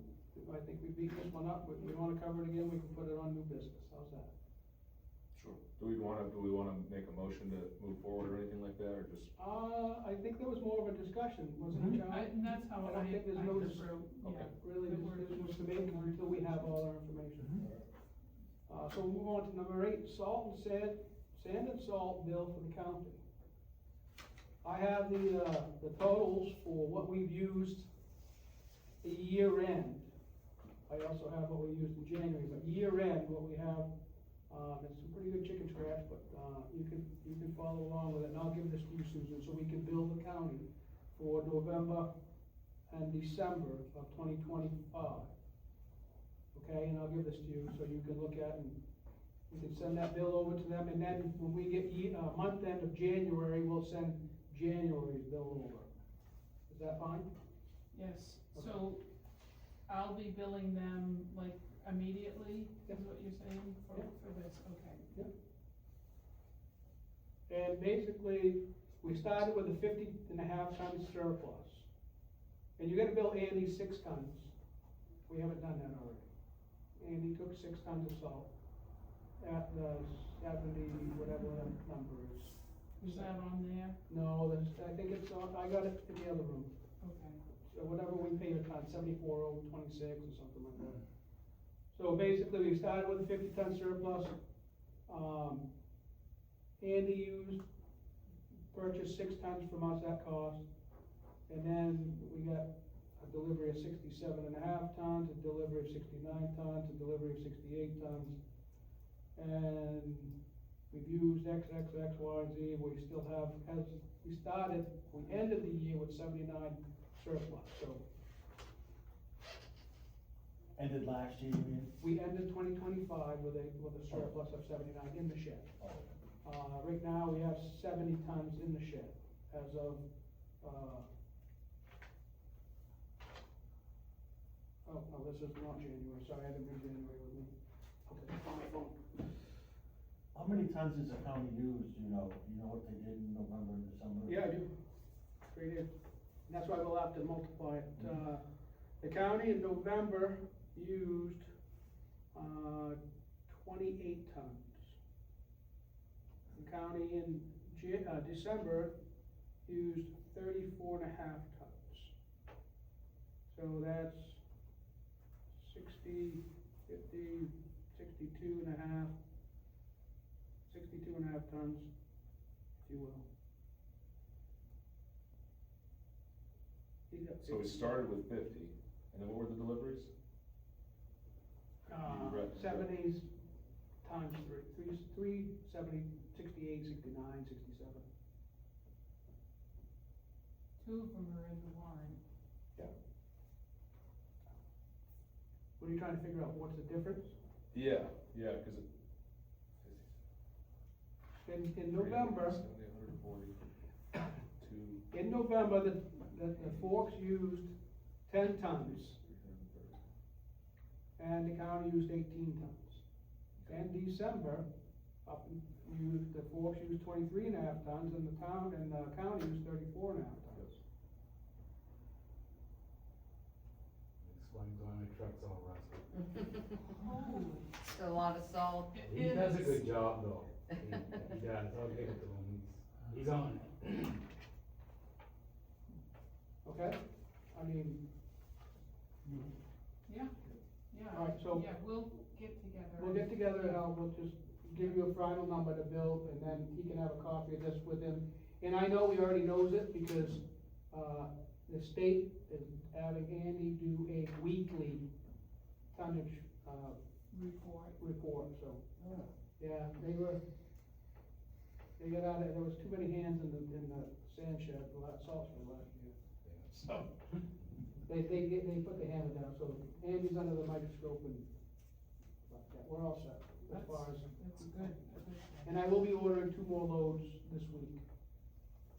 I think we beat this one up, but we wanna cover it again, we can put it on new business, how's that? Sure. Do we wanna make a motion to move forward or anything like that, or just? I think there was more of a discussion, wasn't it, Charlie? And that's how I I don't think there's no took dis- through, Okay. yeah. Really, this was the main one until we have all our information. So we'll move on to number 8, sand and salt bill for the county. I have the totals for what we've used year end. I also have what we used in January, but year end, what we have, it's some pretty good chicken scratch, but, you can follow along with it, and I'll give this to you, Susan, so we can bill the county for November and December of 2025. Okay, and I'll give this to you, so you can look at, and you can send that bill over to them, and then when we get month end of January, we'll send January's bill over. Is that fine? Yes, Okay. so I'll be billing them like immediately, is what you're saying, for, Yeah. for this, okay. And basically, we started with a 50.5 ton surplus. And you're gonna bill Andy 6 tons. We haven't done that already. Andy took 6 tons of salt at the 70, whatever that number is. Is that on there? No, I think it's on, I got it in the other room. Okay. So whatever we pay a ton, 74,026 or something like that. So basically, we started with a 50-ton surplus. Andy purchased 6 tons from us at cost. And then we got a delivery of 67.5 tons, a delivery of 69 tons, a delivery of 68 tons. And we've used X, Y, and Z. We still have, we ended the year with 79 surplus, so. Ended last year, you mean? We ended 2025 with a surplus of 79 in the shed. Right now, we have 70 tons in the shed as of, oh, no, this is not January, sorry, I didn't bring January with me. Okay, it's on my phone. How many tons does the county use, do you know? Do you know what they did in November and December? Yeah, I do. Right here. And that's why we'll have to multiply it. The county in November used, 28 tons. The county in December used 34.5 tons. So that's 60, 50, 62.5 tons, if you will. He got So we 50. started with 50, and then what were the deliveries? You read- 70s times 3, 70, 68, 69, 67. Two of them are in the warrant. What are you trying to figure out, what's the difference? Yeah, cause it. In November, 140, 2, in November, the Forks used 10 tons, 330. and the county used 18 tons. And December, the Forks used 23.5 tons, and the county used 34.5 tons. Explains why my truck's all rusted. Holy. it's a lot of salt. It He does a is. good job though. He does, I'll give it to him, he's on it. Okay? I mean, Yeah, All right, so- yeah, we'll get together. We'll get together and we'll just give you a final number to Bill, and then he can have a copy of this with him. And I know he already knows it because, the state is having Andy do a weekly tonnage, report, so. Yeah, they got out of, there was too many hands in the sand shed, salt shed last year. So, they put the hammer down, so Andy's under the microscope and, yeah, we're all set as far as. That's good. And I will be ordering 2 more loads this week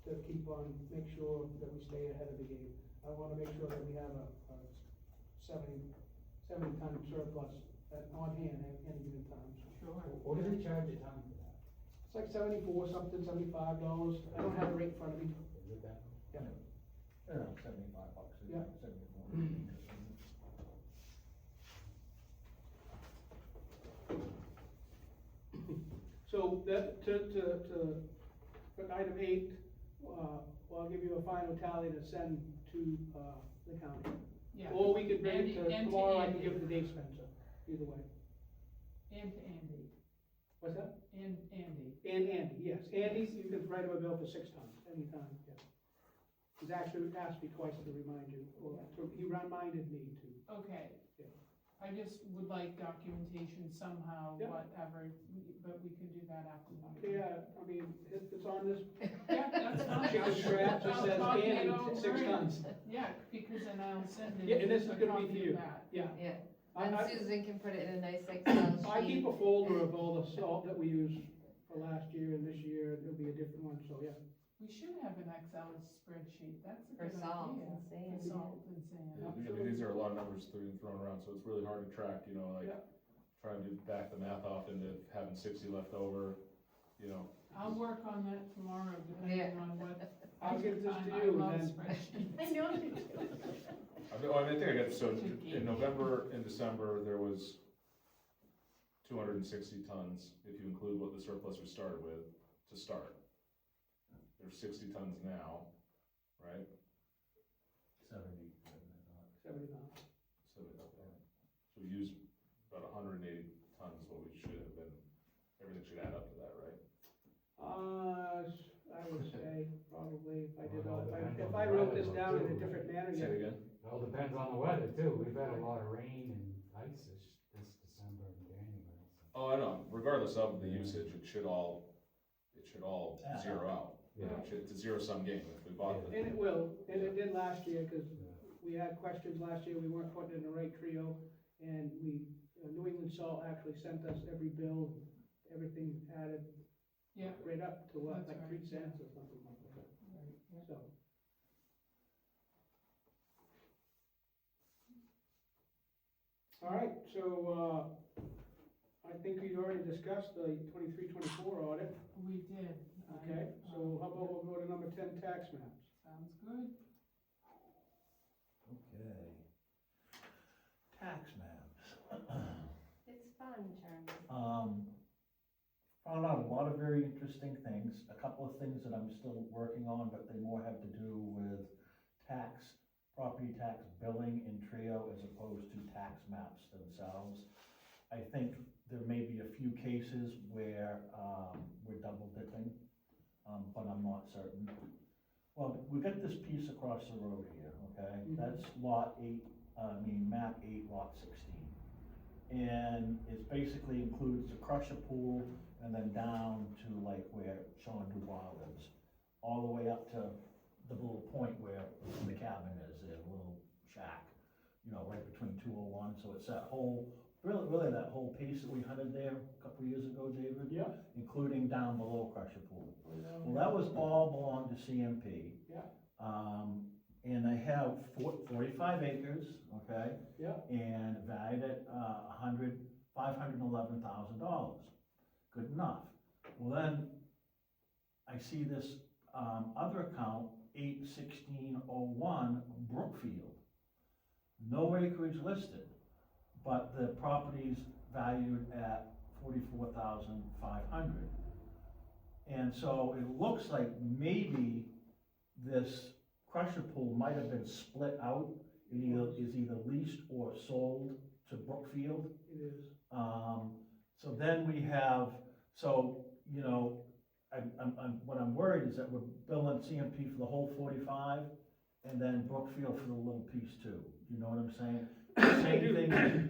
to keep on, make sure that we stay ahead of the game. I wanna make sure that we have a 70-ton surplus on hand at any given time, so. Sure. What do they charge a ton for that? It's like 74 something, $75. I don't have the rate in front of me. Is it that? Yeah. Around $75, Yeah. 74. So that, for item 8, well, I'll give you a final tally to send to, the county. Yeah. Or we could bring it And to, to tomorrow I can Andy. give it to Dave Spencer, either way. And to Andy, What's that? and Andy. And Andy, yes, Andy, you can write him a bill for 6 tons, anytime, yeah. He's actually asked me twice to remind you, or he reminded me to. Okay. Yeah. I just would like documentation somehow, Yeah. whatever, but we can do that after the meeting. Yeah, I mean, it's on this, Yeah, that's fine. she just scratched, it I'll says copy it Andy, over 6 and- tons. Yeah, because then I'll send it. Yeah, and this is a gonna be for copy of you. that. Yeah. Yeah, I- and I- Susan can put it in a nice Excel sheet. I keep a folder of all the salt that we used for last year and this year, it'll be a different one, so, yeah. We should have an Excel spreadsheet, that's a For good idea. salt and sand. For salt and sand. Yeah, I mean, these are a lot of numbers thrown around, so it's really hard to track, you know, like, Yeah. trying to back the math off into having 60 left over, you know. I'll work on that tomorrow, depending on what. I'll give this time to I you, love and then- spreadsheets. I know you do. I think I got, so in November and December, there was 260 tons, if you include what the surplus we started with, to start. There's 60 tons now, right? 70. 70 pounds. So we used about 180 tons, what we should have been, everything should add up to that, right? I would say probably if I did, if I wrote this down in a different manner, Say yeah. it again? It all depends on the weather too. We've had a lot of rain and ice this December and January. So. Oh, I know, regardless of the usage, it should all Yeah. zero out. You know, Yeah. it's a zero-sum game, if we bought the. And it will, and it did last year, cause Yeah. we had questions last year, we weren't putting in the right trio, and New England Salt actually sent us every bill, everything added Yeah, right up to what, That's like right, 3 yeah. cents or something like that, right, yeah. so. All right, so, I think we already discussed the 23-24 audit, We did. okay, so how about we'll go to number 10, tax maps. Sounds good. Okay. Tax maps. It's fun, Charlie. Found out a lot of very interesting things, a couple of things that I'm still working on, but they more have to do with property tax billing in Trio as opposed to tax maps themselves. I think there may be a few cases where, we're double dipping, but I'm not certain. Well, we got this piece across the road here, okay? Mhm. That's map 8, lot 16. And it basically includes the crusher pool and then down to like where Sean Dubois lives, all the way up to the little point where the cabin is, the little shack, you know, right between 201, so it's that whole, really that whole piece that we hunted there a couple years ago, David? Yeah. Including down below crusher pool. Well, that was all belonged to CMP. Yeah. And they have 45 acres, okay? Yeah. And valued at, $511,000. Good enough. Well, then, I see this, other account, 81601 Brookfield. No acreage listed, but the property's valued at 44,500. And so it looks like maybe this crusher pool might have been split out. It is either leased or sold to Brookfield. It is. So then we have, so, you know, what I'm worried is that we're billing CMP for the whole 45, and then Brookfield for the little piece too, you know what I'm saying?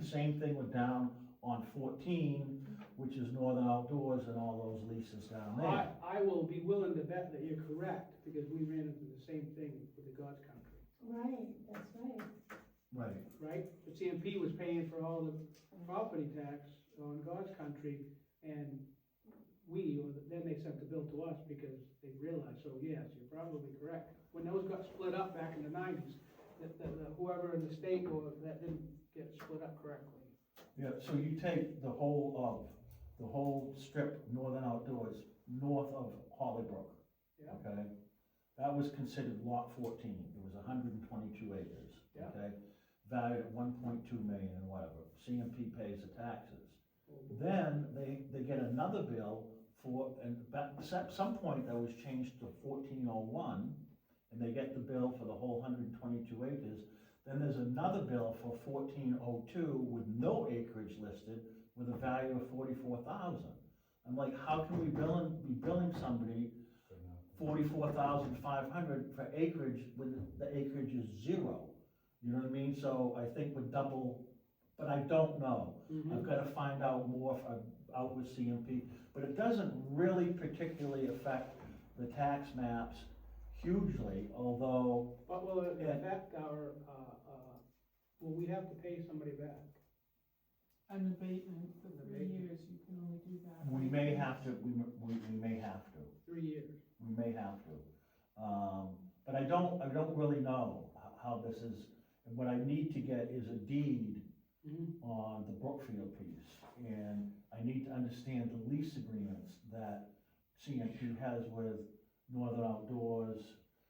Same thing with down on 14, which is Northern Outdoors and all those leases down there. I will be willing to bet that you're correct, because we ran into the same thing with the God's Country, Right, that's right. Right, right? The CMP was paying for all the property tax on God's Country, and then they sent the bill to us because they realized, so yes, you're probably correct. When those got split up back in the 90s, whoever in the state, or that didn't get split up correctly. yeah, so you take the whole strip, Northern Outdoors, north of Hollybrook, Yeah. okay? That was considered lot 14, it was 122 acres, Yeah. okay? Valued at 1.2 million and whatever, CMP pays the taxes. Then they get another bill for, and at some point that was changed to 1401, and they get the bill for the whole 122 acres. Then there's another bill for 1402 with no acreage listed, with a value of 44,000. I'm like, how can we be billing somebody 44,500 for acreage when the acreage is 0? You know what I mean? So I think we're double, but I don't know. I've gotta find out more out with CMP, but it doesn't really particularly affect the tax maps hugely, although, But will it Yeah. affect our, will we have to pay somebody back? An abatement for An 3 abatement. years, you can only do that. we may have to, we may have to. 3 years. We may have to. But I don't really know how this is, and what I need to get is a deed on the Brookfield piece. And I need to understand the lease agreements that CMP has with Northern Outdoors.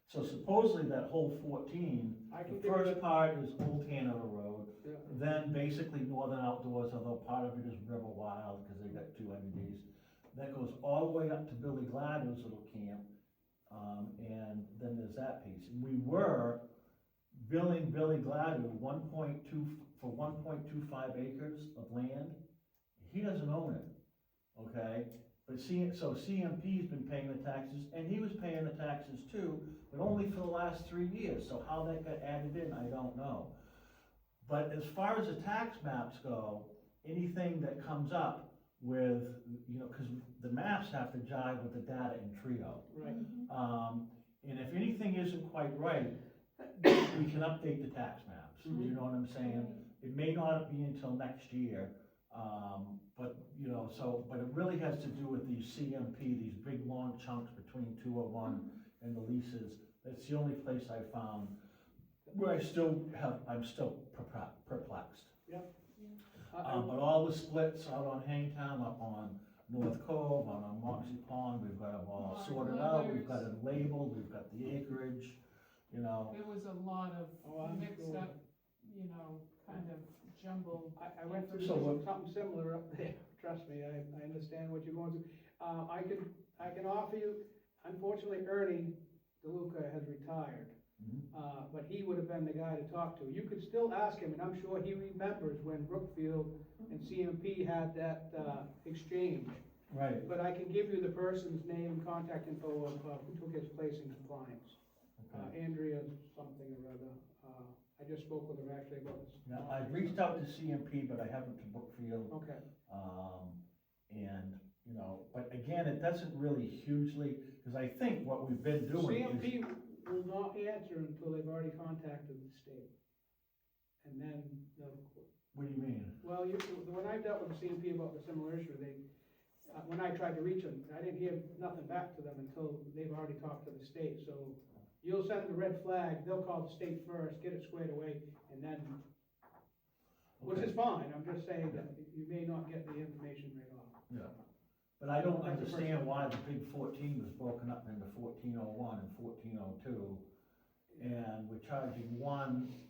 So supposedly that whole 14, I can the give you first the- part is Old Hanover Road. Yeah. Then basically Northern Outdoors, although part of it is River Wild, because they got 2 entities. That goes all the way up to Billy Gladden's little camp, and then there's that piece. And we were billing Billy Gladden 1.25 acres of land. He doesn't own it, okay? But so CMP's been paying the taxes, and he was paying the taxes too, but only for the last 3 years. So how that got added in, I don't know. But as far as the tax maps go, anything that comes up with, you know, because the maps have to jive with the data in Trio. Right. And if anything isn't quite right, we can update the tax maps, you know what I'm saying? It may not be until next year, but, you know, but it really has to do with these CMP, these big long chunks between 201 and the leases. That's the only place I found where I'm still perplexed. But all the splits out on Hangtown, up on North Cove, on Moxie Pond, we've got them all sorted out, we've got it labeled, we've got the acreage, you know. There was a lot Oh, of I'm mixed sure. up, you know, kind of jumbled. I went through So something similar up there, trust me, I understand what you're going through. I can offer you, unfortunately Ernie DeLuca has retired, but he would have been the guy to talk to. You could still ask him, and I'm sure he remembers when Brookfield and CMP had that, exchange. Right. But I can give you the person's name and contact info of, who took his place in compliance. Andrea something or other, I just spoke with her actually about this. Now, I've reached out to CMP, but I haven't to Brookfield. Okay. And, you know, but again, it doesn't really hugely, because I think what we've been doing is. CMP will not answer until they've already contacted the state. And then they'll, What do you mean? well, when I dealt with the CMP about the similar issue, when I tried to reach them, I didn't hear nothing back to them until they've already talked to the state, so you'll send the red flag, they'll call the state first, get it squared away, and then, which is fine, I'm just saying that you may not get the information right off. Yeah. But I don't understand why the big 14 was broken up into 1401 and 1402. And we're charging 1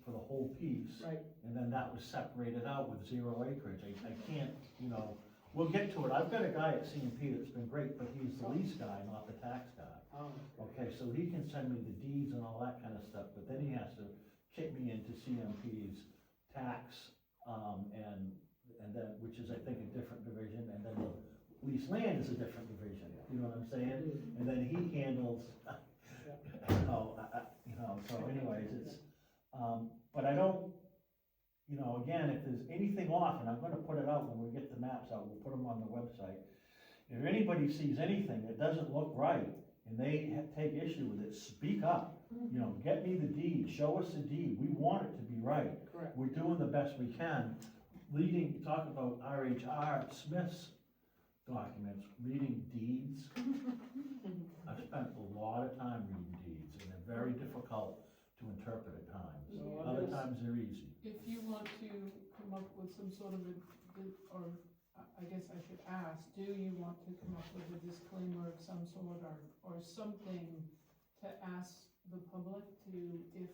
for the whole piece. Right. And then that was separated out with 0 acreage. I can't, you know, we'll get to it. I've got a guy at CMP that's been great, but he's the lease guy, not the tax guy. Okay, so he can send me the deeds and all that kind of stuff, but then he has to kick me into CMP's tax, and and then, which is, I think, a different division, and then the leased land is a different division, you know what I'm saying? And then he handles, so anyways, it's, but I don't, again, if there's anything off, and I'm gonna put it out when we get the maps out, we'll put them on the website. If anybody sees anything that doesn't look right, and they take issue with it, speak up. Get me the deed, show us the deed, we want it to be right. Correct. We're doing the best we can. Talk about R.H.R. Smith's documents, reading deeds. I've spent a lot of time reading deeds, and they're very difficult to interpret at times. So Other times they're easy. If you want to come up with some sort of or I guess I should ask, do you want to come up with a disclaimer of some sort or something to ask the public to, if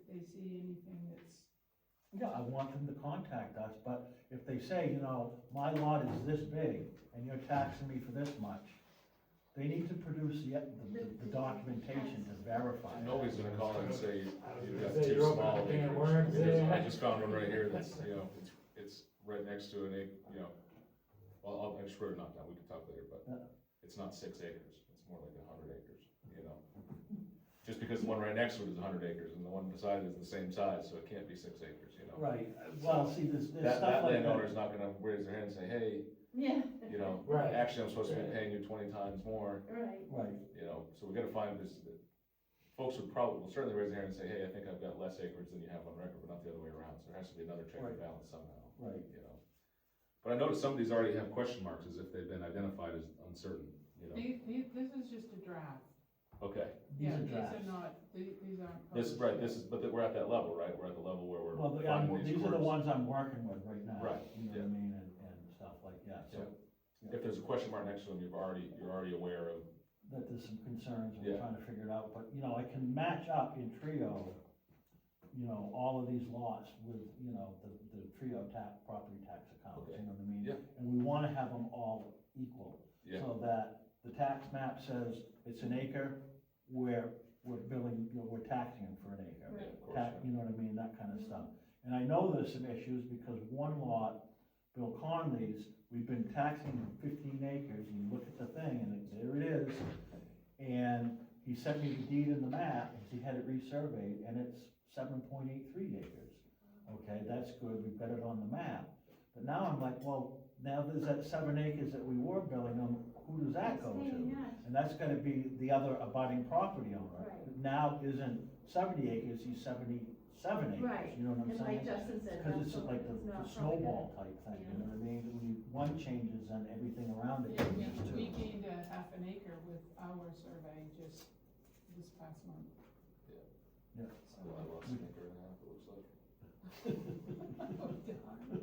they see anything that's. Yeah, I want them to contact us, but if they say, my lot is this big, and you're taxing me for this much, they need to produce the documentation to verify it. Nobody's gonna call in and say, you've got Say too you're open small a can of acres. worms, Because yeah. I just found one right here that's, it's right next to an acre, well, I just wrote it not down, we can talk later, but it's not 6 acres, it's more like 100 acres, Just because the one right next to it is 100 acres, and the one beside it is the same size, so it can't be 6 acres, Right, well, see, there's That stuff like that. landowner's not gonna raise their hand and say, hey, Yeah. Right. actually, I'm supposed to be paying you 20 times more, Right. Right, so we gotta find this, folks will certainly raise their hand and say, hey, I think I've got less acreage than you have on record, but not the other way around, so there has to be another check and Right. balance somehow. right. But I noticed some of these already have question marks as if they've been identified as uncertain, This is just a draft. Okay, These Yeah, are these drafts. are not, these aren't. but we're at that level, right? We're at the level where we're Well, finding these are the quirks. ones I'm working with right now. Right, You know what I mean, and stuff like that, so. If there's a question mark next to them, you're already aware of, That there's some concerns, we're Yeah. trying to figure it out, but, I can match up in Trio, all of these lots with, the Trio property tax accounts, Okay. you know what I mean? Yeah. And we wanna have them all equal, yeah, so that the tax map says it's an acre, we're billing, we're taxing them for an acre. yeah, of course. You know what I mean, that kind of stuff. And I know there's some issues because one lot, Bill Conley's, we've been taxing him 15 acres, and you look at the thing, and there it is. And he sent me the deed and the map, and he had it resurveyed, and it's 7.83 acres. Okay, that's good, we've got it on the map. But now I'm like, well, now there's that 7 acres that we were billing them, who does that go to? And that's gonna be the other abutting property owner. Right. Now isn't 70 acres, he's 77 acres, Right. you know what I'm And saying? like Justin said, Cause that's it's what like it's the not snowball type thing, you know what I mean? When one changes, then everything around it Yeah, changes we too. gained a half an acre with our survey just this past month. Yeah. Yeah. So. Well, I lost an acre and a half, it looks like. Oh, darn.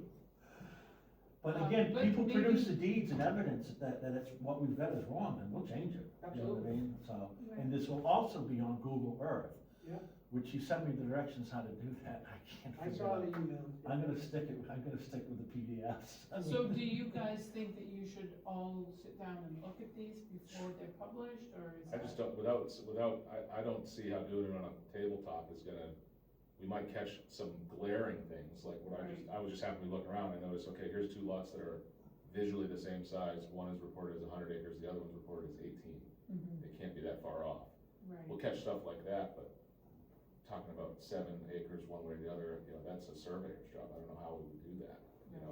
But again, but people maybe- produce the deeds and evidence that it's, what we've got is wrong, and we'll change it, you know what I Absolutely. mean? So, and this will also be on Google Earth. Yeah. Which he sent me the directions how to do that, I can't I figure saw it the out. email. I'm gonna stick with the PDFs. I So mean- do you guys think that you should all sit down and look at these before they're published, or is I that? just don't, I don't see how doing it on a tabletop is gonna, we might catch some glaring things, like what I was just happening to look around, I noticed, okay, here's 2 lots that are visually the same size, one is reported as 100 acres, the other one's reported as 18. Mhm, They can't be that far off. We'll right, catch stuff like that, but talking about 7 acres one way or the other, that's a surveyor's job, I don't know how we would do that,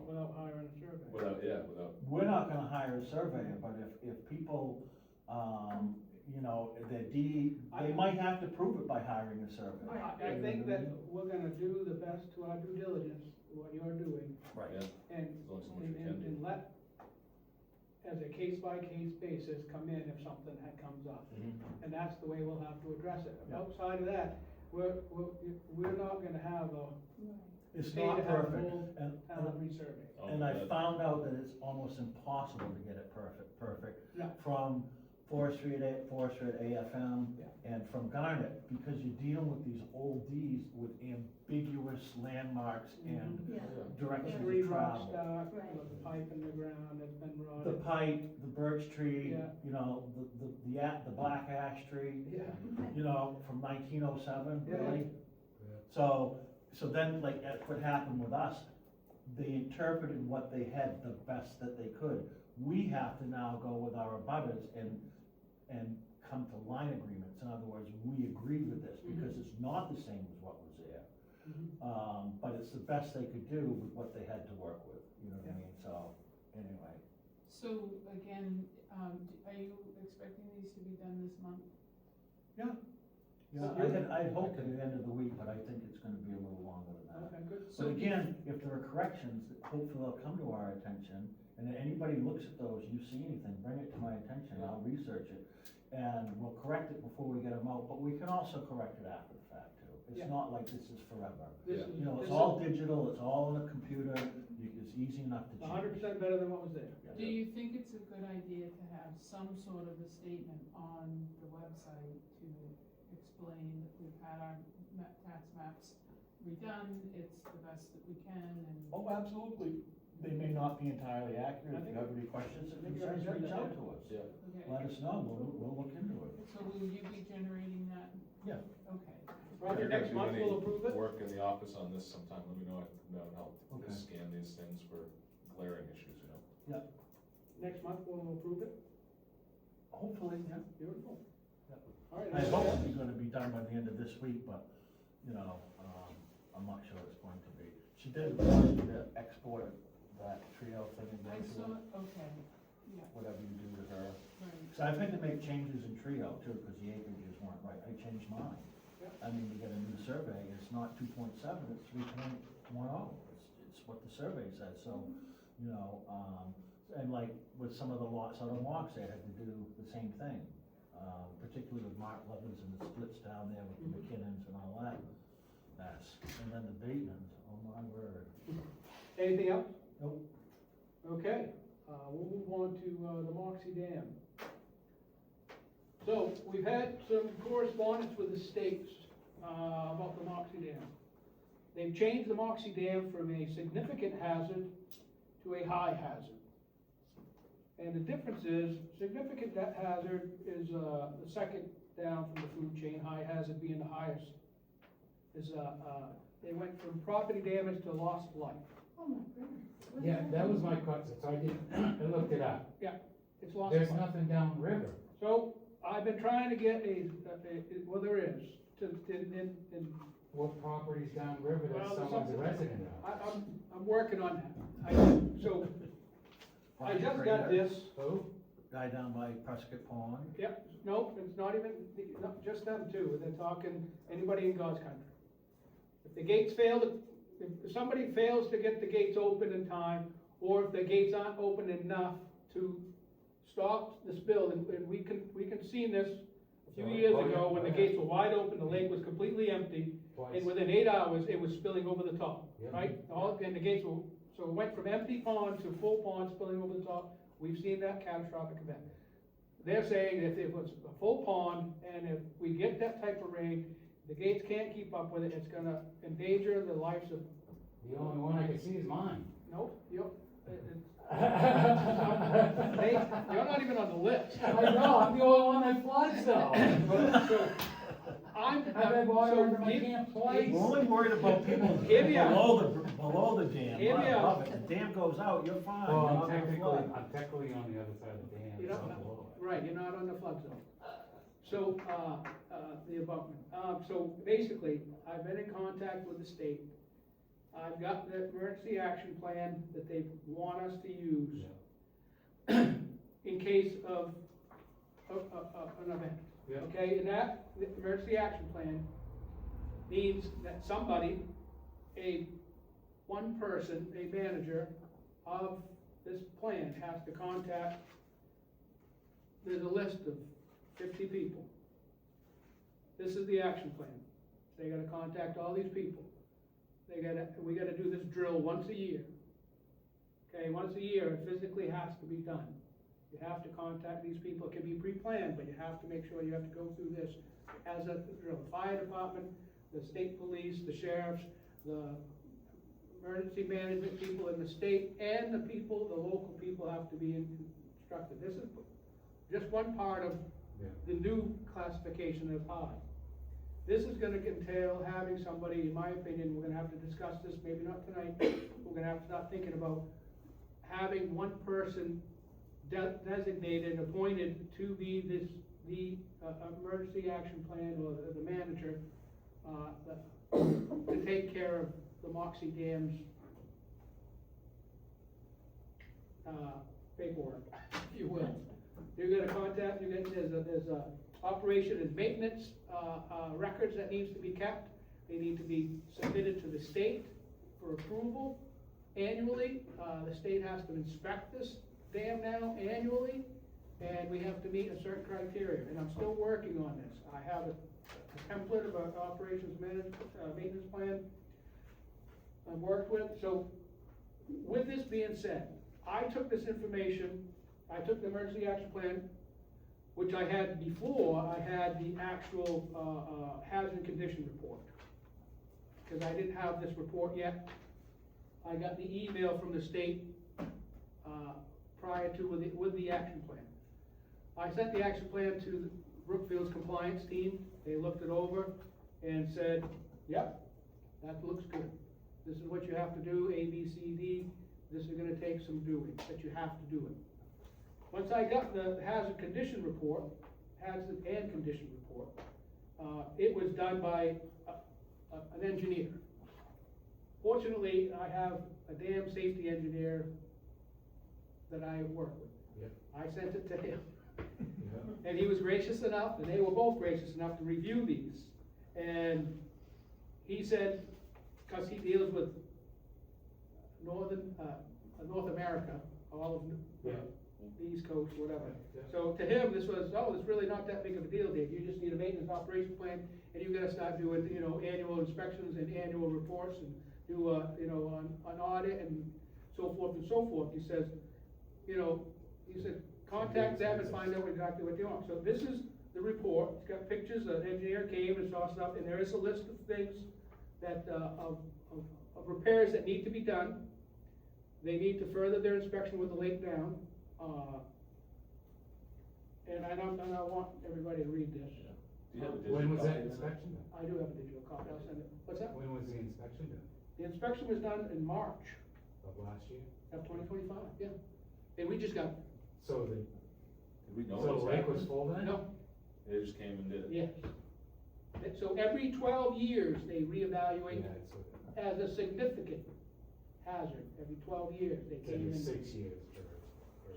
Without hiring a survey. without, We're not gonna hire a surveyor, but if people, their deed, they might have to prove it by hiring a surveyor. I think that we're gonna do the best to our due diligence, what you're doing, Right. yeah, and, as long as what you can do. and let, as a case-by-case basis, come in if something comes up. And that's the way we'll have to address it. Yeah. Outside of that, we're not gonna have a, It's pay not to have a perfect, whole and, town resurvey. Oh, and I yeah. found out that it's almost impossible to get it perfect. Yeah. From forestry at AFM, Yeah. and from Garnet, because you're dealing with these old deeds with ambiguous landmarks and Yeah. directions Tree of rock travel. stock, Right. the pipe in the ground that's been The rotted. pipe, the birch tree, Yeah. the black ash tree, Yeah, from 1907, Yeah. really? So then, like, what happened with us, they interpreted what they had the best that they could. We have to now go with our abutters and come to line agreements. In other words, we agree with this, because it's not the same as what was there. But it's the best they could do with what they had to work with, you know what I mean, so, anyway. So again, are you expecting these to be done this month? Yeah, I'd hoped at the end of the week, but I think it's gonna be a little longer than that. Okay, good. But again, if there are corrections, hopefully they'll come to our attention, and if anybody looks at those, you see anything, bring it to my attention, I'll research it. And we'll correct it before we get them out, but we can also correct it after the fact too. Yeah. It's not like this is forever. This Yeah. is, You know, it's this all is digital, it's all in a computer, it's easy enough to change. 100% better than what was there. Yeah. Do you think it's a good idea to have some sort of a statement on the website to explain that we've had our tax maps redone, it's the best that we can, and Oh, absolutely. They may not be entirely accurate. If you have any questions or concerns, reach out to us. Yeah. okay. Let us know, we'll look into it. So will you be generating that? Yeah. Okay. Roger, If you're next gonna month do we'll any approve it? Work in the office on this sometime, let me know, that would help Okay. scan these things for glaring issues, you know? Next month we'll approve it? Hopefully, yeah. Beautiful. Yep. All right. I hope it's gonna be done by the end of this week, but, you know, I'm not sure it's going to be. She did want me to export that Trio thing I again saw, to okay, yeah, whatever you do to her. right. So I've had to make changes in Trio too, because the acreages weren't right. I changed mine. Yep. I mean, you get a new survey, it's not 2.7, it's 3.10. It's what the survey says, so, you know, and like with some of the lots out on Walks, they had to do the same thing. Particularly with Mark Levins and the splits down there with the McKinnons and all that mess. And then the Batemans, oh my word. Anything else? Nope. Okay, we'll move on to the Moxie Dam. So, we've had some correspondence with the states about the Moxie Dam. They've changed the Moxie Dam from a significant hazard to a high hazard. And the difference is, significant hazard is the second down from the food chain, high hazard being the highest. They went from property damage to loss of life. Oh my goodness. What's Yeah, that was my question, so I did, I looked it up. It's loss of There's life. nothing downriver. So, I've been trying to get well, there is, in What property's downriver Well, that there's someone's a something- resident of? I'm working on that. I just got this, Who? Guy down by Prescott Pond. no, it's not even, not just them too, they're talking anybody in God's country. If the gates fail to, if somebody fails to get the gates open in time, or if the gates aren't open enough to stop the spill, and we can see this a few years ago, when the gates were wide open, the lake was completely empty, Twice. and within 8 hours, it was spilling over the top, Yep. right? And the gates were, so it went from empty pond to full pond spilling over the top. We've seen that catastrophic event. They're saying if it was a full pond, and if we get that type of rain, the gates can't keep up with it, it's gonna endanger the lives of, The only one I can see is mine. nope, you're I not even on the list. know, I'm the only one that floods though. So, I've had water under my camp twice. We're only worried about people Hear me out. below the dam, Hear not me out. above it. The dam goes out, you're fine, you're Well, not gonna flood. I'm technically on the other side of the dam, You're so not- below it. Right, you're not on the flood zone. So, the abutment, so basically, I've been in contact with the state. I've got the emergency action plan that they want us to use in case of an event. Yeah. Okay, and that, the emergency action plan means that somebody, one person, a manager of this plan has to contact, there's a list of 50 people. This is the action plan. They gotta contact all these people. We gotta do this drill once a year. Okay, once a year, it physically has to be done. You have to contact these people, it can be pre-planned, but you have to make sure you have to go through this as a drill. The fire department, the state police, the sheriffs, the emergency management people in the state, and the people, the local people have to be instructed. This is just one part of Yeah. the new classification of high. This is gonna entail having somebody, in my opinion, we're gonna have to discuss this, maybe not tonight, we're gonna have to start thinking about having one person designated, appointed to be the emergency action plan or the manager, to take care of the Moxie Dam's paperwork, if you will. You're gonna contact, there's a operation and maintenance, records that needs to be kept. They need to be submitted to the state for approval annually. The state has to inspect this dam now annually, and we have to meet a certain criteria, and I'm still working on this. I have a template of an operations maintenance plan I've worked with. So with this being said, I took this information, I took the emergency action plan, which I had before, I had the actual hazard condition report. Because I didn't have this report yet. I got the email from the state prior to with the action plan. I sent the action plan to Brookfield's compliance team. They looked it over and said, yep, that looks good. This is what you have to do, A, B, C, D. This is gonna take some doing, but you have to do it. Once I got the hazard and condition report, it was done by an engineer. Fortunately, I have a dam safety engineer that I work with. Yep. I sent it to him. Yeah. And he was gracious enough, and they were both gracious enough to review these. And he said, cause he deals with North America, all of Yeah. the East Coast, whatever. Yeah. So to him, this was, it's really not that big of a deal, Dave. You just need a maintenance operation plan, and you gotta start doing, annual inspections and annual reports, and do, an audit and so forth and so forth. He says, he said, contact them and find out exactly what they want. So this is the report. It's got pictures, an engineer came and saw stuff, and there is a list of things that, of repairs that need to be done. They need to further their inspection with the lake down. And I want everybody to read this. Do you have a digital When was copy that of inspection done? I do have a digital copy, I'll send it. What's that? When was the inspection done? The inspection was done in March Of last year? of 2025, yeah. And we just got, So the, Did we know so it the was lake was happening? full then? no, They just came and did it? yes. And so every 12 years, they reevaluate Yeah, it's, as a significant hazard. Every 12 years, they it's came every in. 6 years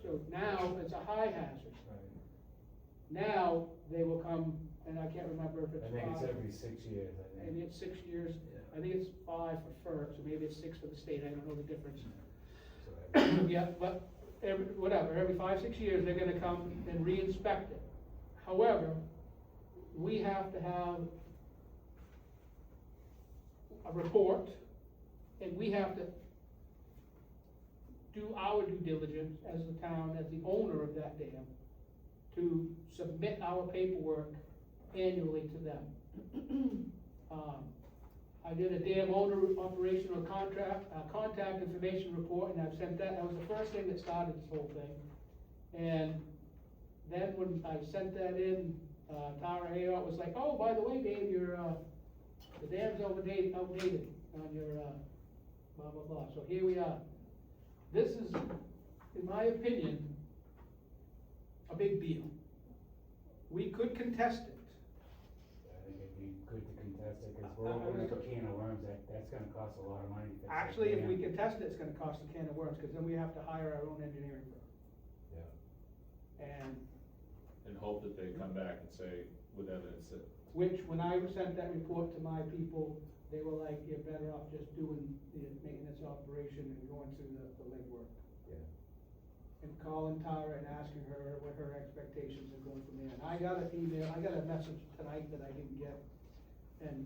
So now, it's a high hazard. Right. Now, they will come, and I can't remember if it's I think it's 5, every 6 years, I think. maybe it's 6 years. I think it's 5 for FERC, so maybe it's 6 for the state, I don't know the difference. So every- Yeah, but every 5, 6 years, they're gonna come and re-inspect it. However, we have to have a report, and we have to do our due diligence as the town, as the owner of that dam, to submit our paperwork annually to them. I did a dam owner operational contact information report, and I've sent that was the first thing that started this whole thing. And then when I sent that in, Tara Hayot was like, oh, by the way, Dave, the dam's outdated on your, blah, blah, blah. So here we are. This is, in my opinion, a big deal. We could contest it. I think it'd be good to contest it, cause we're opening up a can of worms, that's gonna cost a lot of money to fix that Actually, if we dam. contest it, it's gonna cost a can of worms, cause then we have to hire our own engineering firm. Yeah. And hope that they come back and say, with evidence that, Which, when I sent that report to my people, they were like, you're better off just doing the maintenance operation and going through the legwork. Yeah. And calling Tara and asking her what her expectations and going from there. And I got an email, I got a message tonight that I didn't get. And,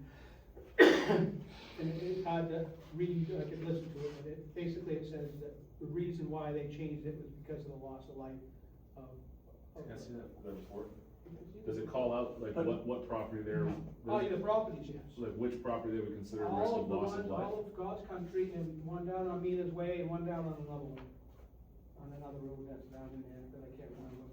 and it's hard to read, I could listen to it, but basically it says that the reason why they changed it was because of the loss of life of. can I see that report? Does it call out, like, what property there? Oh, yeah, the properties, yes. Like, which property they would consider a risk All of of the loss ones, of life? all of God's country, and one down on Mina's Way, and one down on another one. On another road that's down in there, that I can't remember.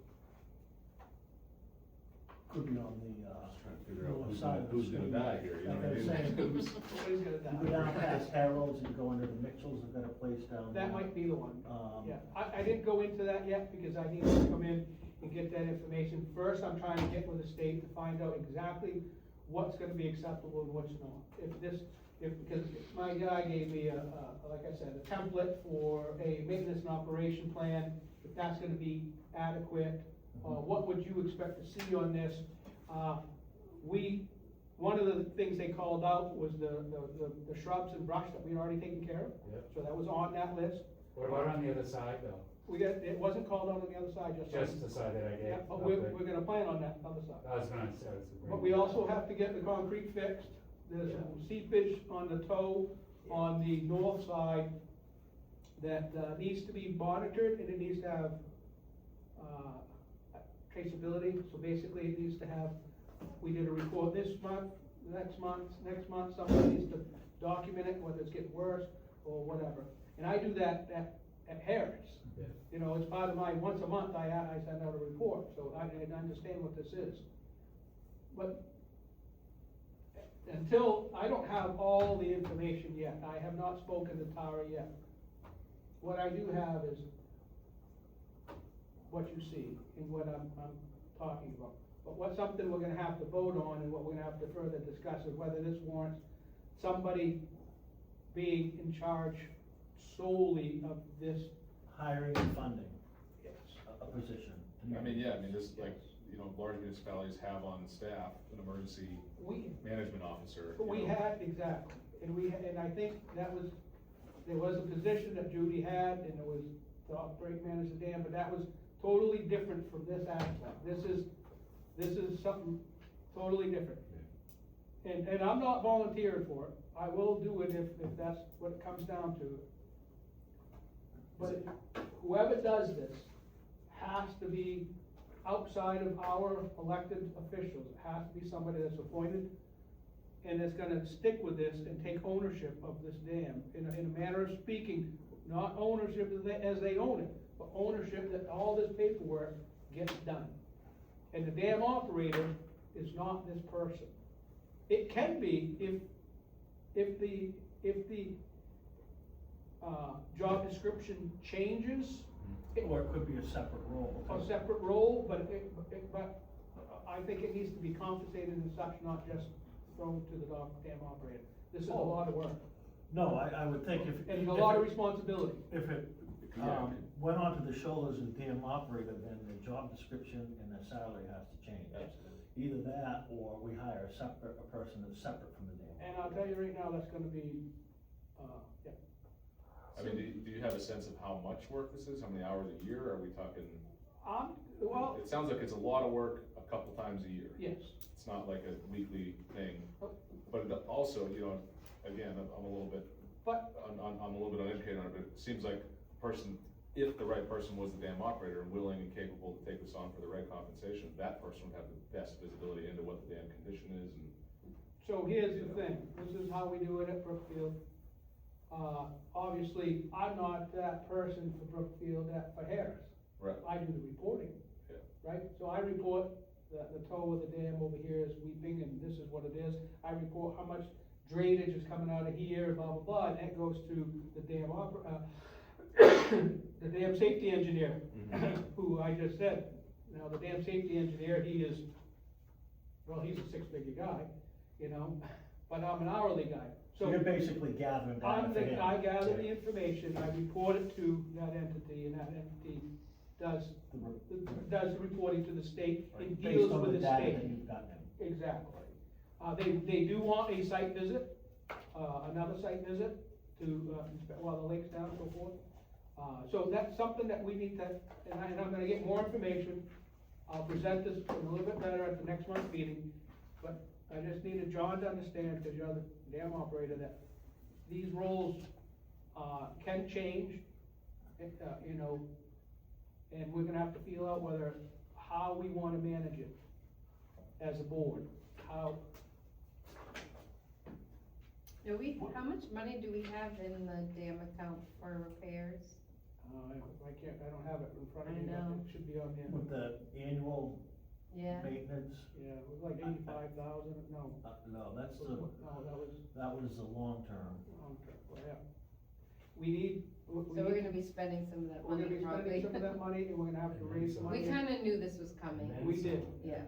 Could be on the, Just trying to figure out north who's side gonna, of the who's gonna street. die here, you know Like what I I was mean? saying, Somebody's gonna You go die. down past Harold's and go into the Mitchells, have got a place down there. That might be the one. Um, Yeah, I didn't go into that yet because I need to come in and get that information. First, I'm trying to get with the state to find out exactly what's gonna be acceptable and what's not. Because my guy gave me like I said, a template for a maintenance and operation plan, if that's gonna be adequate, what would you expect to see on this? One of the things they called out was the shrubs and brush that we had already taken care of. Yep. So that was on that list. What about on the other side though? It wasn't called out on the other side, just. Just the side that I gave? Yeah, but Okay. we're gonna plan on that other side. I was gonna say, that's a great. But we also have to get the concrete fixed. There's Yeah. some seepage on the toe on the north side that needs to be monitored, and it needs to have traceability. So basically, it needs to have, we did a report this month, next month, somebody needs to document it, whether it's getting worse or whatever. And I do that at Harris. Yeah. You know, it's part of my, once a month, I send out a report, so I understand what this is. But until, I don't have all the information yet, I have not spoken to Tara yet. What I do have is what you see and what I'm talking about. But what's something we're gonna have to vote on and what we're gonna have to further discuss is whether this warrants somebody being in charge solely of this. Hiring and funding Yes. a position. I mean, this, like, you know, large municipalities have on staff an emergency We, management officer. you we know. had, exactly, and I think that was, there was a position that Judy had, and it was to operate, manage the dam, but that was totally different from this aspect. This is something totally different. And I'm not volunteering for it, I will do it if that's what it comes down to. But whoever does this has to be outside of our elected officials. It has to be somebody that's appointed and that's gonna stick with this and take ownership of this dam in a manner of speaking, not ownership as they own it, but ownership that all this paperwork gets done. And the dam operator is not this person. It can be if the job description changes, Or it could be a separate role. a separate role, but I think it needs to be compensated and such, not just thrown to the dam operator. This is a lot of work, No, I would think if. and a lot of responsibility. If it, Yeah. went onto the shoulders of the dam operator, then the job description and the salary has to change. Absolutely. Either that, or we hire a person that's separate from the dam. And I'll tell you right now, that's gonna be, yeah. I mean, do you have a sense of how much work this is? How many hours a year? Are we talking? Well, It sounds like it's a lot of work a couple times a year. yes, It's not like a weekly thing, but it also, you know, again, I'm a little bit, but, I'm a little bit uneducated on it, but it seems like a person, if the right person was the dam operator and willing and capable to take this on for the right compensation, that person would have the best visibility into what the dam condition is and. so here's the thing, this is how we do it at Brookfield. Obviously, I'm not that person for Brookfield, for Harris. Right. I do the reporting. Yeah. Right, so I report the toe of the dam over here is weeping, and this is what it is. I report how much drainage is coming out of here, blah, blah, blah, and that goes to the dam the dam safety engineer, who I just said. Now, the dam safety engineer, he's a six-figure guy, you know, but I'm an hourly guy. So you're basically gathering data for him. I gather the information, I report it to that entity, and that entity does the reporting to the state, it deals with the Based on the data state. that you've gotten. Exactly. They do want a site visit, another site visit to inspect while the lake's down and so forth. So that's something that we need to, and I'm gonna get more information. I'll present this a little bit better at the next month's meeting, but I just needed John to understand, because you're the dam operator, that these roles, can change, you know, and we're gonna have to feel out how we wanna manage it as a board, how. How much money do we have in the dam account for repairs? I don't have it in front of me, I but know. it should be on there. With the annual Yeah. maintenance. Yeah, it was like 85,000, no, No, that's no, that was the long term. well, yeah. We need, So we're gonna be spending some of that we're money gonna be spending probably. some of that money, and we're gonna have to raise some We money. kinda knew this was coming. We did. Yeah.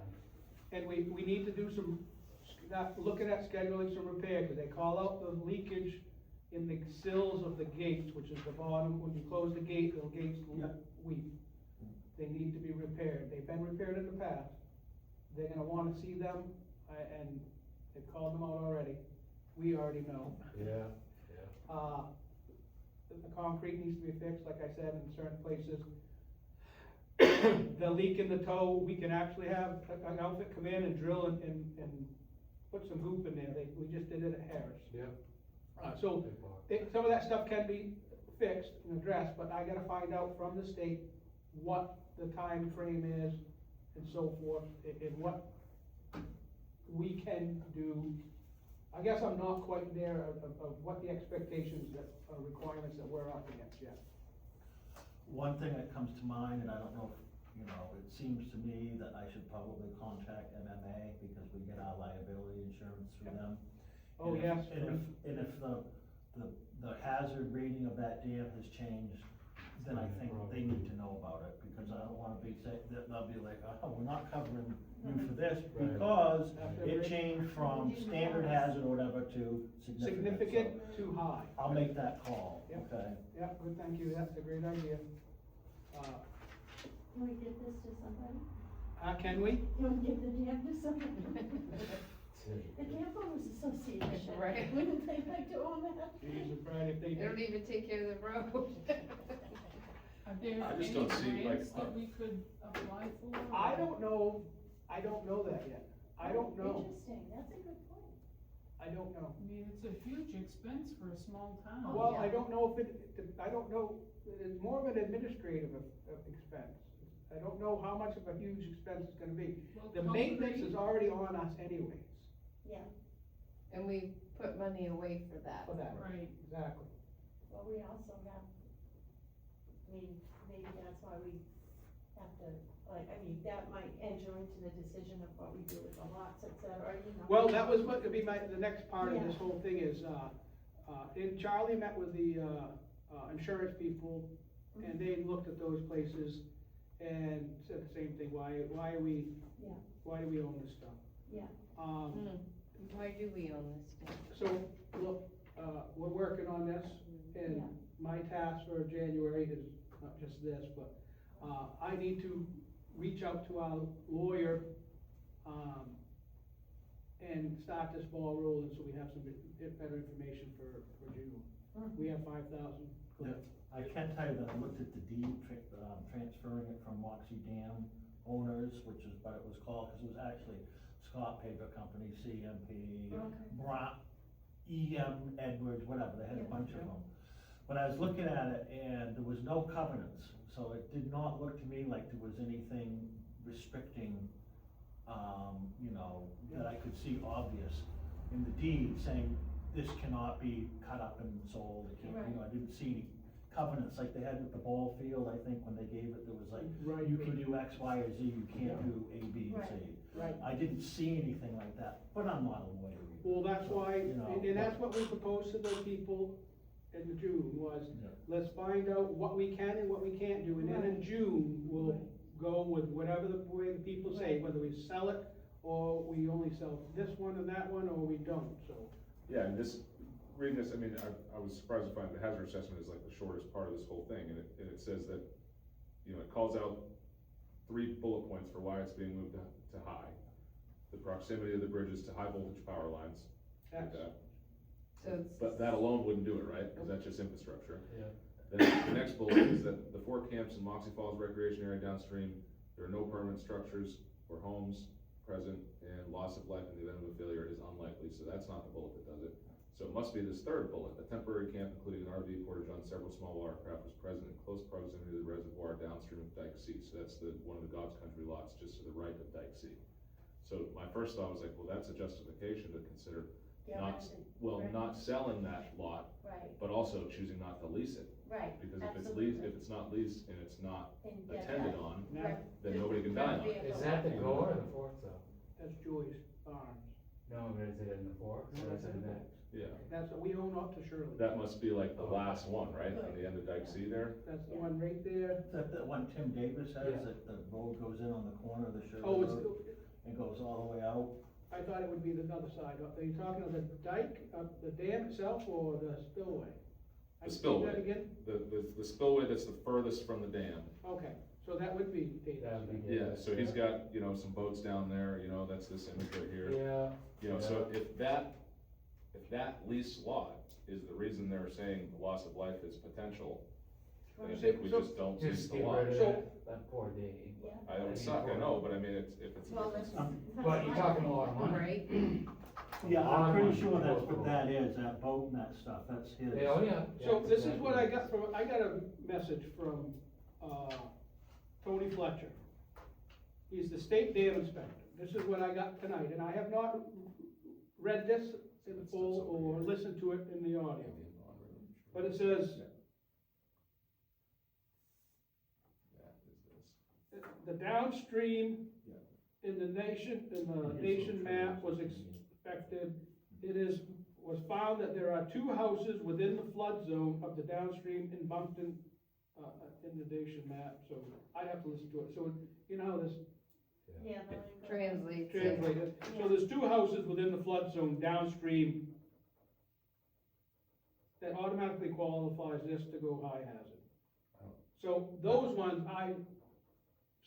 And we need to do some, looking at scheduling some repair, cause they call out the leakage in the sills of the gates, which is the bottom, when you close the gate, the gates Yep. weep. They need to be repaired, they've been repaired in the past, they're gonna wanna see them, and they've called them out already, we already know. Yeah. The concrete needs to be fixed, like I said, in certain places. The leak in the toe, we can actually have an outfit come in and drill and put some hoop in there, we just did it at Harris. Yeah. So, some of that stuff can be fixed and addressed, but I gotta find out from the state what the time frame is and so forth, and what we can do. I guess I'm not quite there of what the expectations that, requirements that we're up against yet. One thing that comes to mind, and I don't know, it seems to me that I should probably contact MMA because we get our liability insurance through them. Oh, And if- yes. And if the hazard rating of that dam has changed, then I think they need to know about it, because I don't wanna be they'll be like, oh, we're not covering you for this, Right. because it changed from standard hazard or whatever to significant. Significant So to high. I'll make that call, Yep. okay? Yeah, good, thank you, that's a great idea. Can we give this to somebody? Can we? Can we give the dam to somebody? The Camp Owners Association. Right. Wouldn't they like to own that? Jesus, Brad, if they They don't did. even take care of the road. Are there I just any don't see, like, grants that we could apply for? I don't know that yet, I don't know, Interesting, that's a good point. I don't know. I mean, it's a huge expense for a small town. Well, I yeah. don't know if I don't know, it's more of an administrative expense. I don't know how much of a huge expense it's gonna be. Well, The maintenance concrete- is already on us anyways, Yeah, And we put money away for that. for that. Right. Exactly. well, we also have, maybe that's why we have to, that might enter into the decision of what we do with the lots, et cetera, Well, that was what would be the next part of this Yeah. whole thing is, and Charlie met with the, insurance people, and they looked at those places and said the same thing, why are we, Yeah. why do we own this stuff? Yeah. Why do we own this stuff? So, look, we're working on this, and Yeah. my task for January is not just this, but, I need to reach out to our lawyer, and start this ball rolling, so we have some better information for June. We have 5,000. Yeah. I can tell you that I looked at the deed, transferring it from Moxie Dam owners, which is what it was called, because it was actually Scott Paper Company, CMP, Okay. Brown, EM Edwards, whatever, they had a Yeah. bunch of them. But I was looking at it, and there was no covenants, so it did not look to me like there was anything restricting, that I could see obvious in the deed, saying this cannot be cut up and sold, it can't, I didn't see any covenants like they had with the ball field, I think, when they gave it, there was like, Right. you can do X, Y, or Z, you can't do A, B, and C. Right. I didn't see anything like that, but I'm not a lawyer either. Well, that's So, why, you know, and that's what we proposed to those people in June, was, Yeah. let's find out what we can and what we can't do, and then in Right. June, we'll Right. go with whatever the way the people say, Right. whether we sell it, or we only sell this one and that one, or we don't, so. Yeah, and reading this, I mean, I was surprised to find the hazard assessment is like the shortest part of this whole thing, and it says that, it calls out 3 bullet points for why it's being moved to high. The proximity of the bridges to high voltage power lines, like That's- that. So it's. But that alone wouldn't do it, right? Because that's just infrastructure. Yeah. Then the next bullet is that the 4 camps in Moxie Falls Recreation Area downstream, there are no permanent structures or homes present, and loss of life in the event of a failure is unlikely, so that's not the bullet that does it. So it must be this third bullet, a temporary camp including an RV portage on several small watercraft was present in close proximity to the reservoir downstream of Dike C. So that's one of the God's Country lots just to the right of Dike C. So my first thought was like, well, that's a justification to consider not, guaranteed, well, right. not selling that lot, Right, but also choosing not to lease it. right, Because if it's absolutely. leased, if it's not leased and it's not And get attended that. on, Right. then nobody can die on it. Is that the Gore or the Forks though? That's Joy's Farms. No, but is it in the Forks No, or that's is it in in the that? Yeah, That's, we own up to Shirley. that must be like the last one, right, on the end of Dyke C there? That's the one right there. Is that the one Tim Davis has, Yeah. that the road goes in on the corner of the Shirley Oh, it's, Road and goes all the way out? I thought it would be the other side. Are you talking of the dike, the dam itself, or the spillway? The Say spillway. that again? The spillway that's the furthest from the dam. Okay, so that would be Davis. That would be Yeah, Davis, so he's yeah. got, you know, some boats down there, you know, that's this image right here. Yeah. You know, so if that leased lot is the reason they're saying the loss of life is potential, then I think we So- just don't lease Just the get lot. rid of So- that poor Dave. Yeah. I would suck, I know, but I mean, if it's. Well, this is. But you're talking a lot of money. Right? Yeah, A lot I'm of pretty money sure to that's go what through. that is, that boat and that stuff, that's his. Yeah, oh, yeah. So Yeah, this is exactly. what I got from, I got a message from, Tony Fletcher. He's the state dam inspector. This is what I got tonight, and I have not read this in full or listened to it in the audio. But it says, the downstream in the nation map was expected, was found that there are 2 houses within the flood zone of the downstream in Bunkton, in the nation map, so I'd have to listen to it, so, you know how this Yeah. Translate. translated, so there's 2 houses within the flood zone downstream that automatically qualifies this to go high hazard. So those ones, I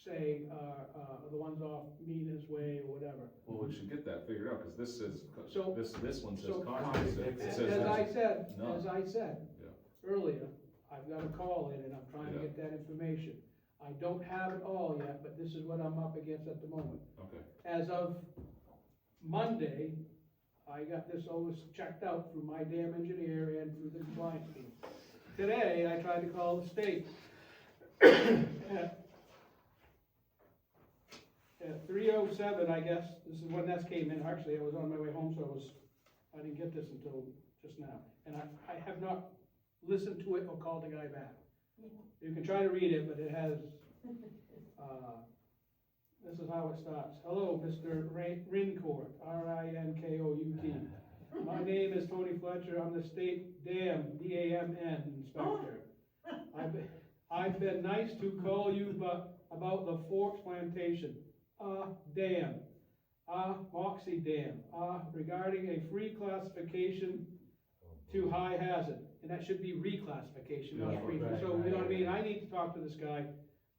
say, are the ones off Mina's Way or whatever. Well, we should get that figured out, cause this says, So- this one says so- contrary, it As says. I said, none. as I said Yeah. earlier, I've got a call in and I'm trying to Yeah. get that information. I don't have it all yet, but this is what I'm up against at the moment. Okay, As of Monday, I got this always checked out through my dam engineer and through the compliance team. Today, I tried to call the state. At 3:07, I guess, this is when this came in, actually, I was on my way home, so I didn't get this until just now. And I have not listened to it or called the guy back. You can try to read it, but it has, this is how it starts. Hello, Mr. Rincourt, R-I-N-K-O-U-T. My name is Tony Fletcher, I'm the state dam, D-A-M-N inspector. I've been nice to call you, but about the Forks Plantation, dam, Moxie Dam, regarding a free classification to high hazard, and that should be reclassification, not Yeah, free, right, so, you know what I right. mean, I need to talk to this guy.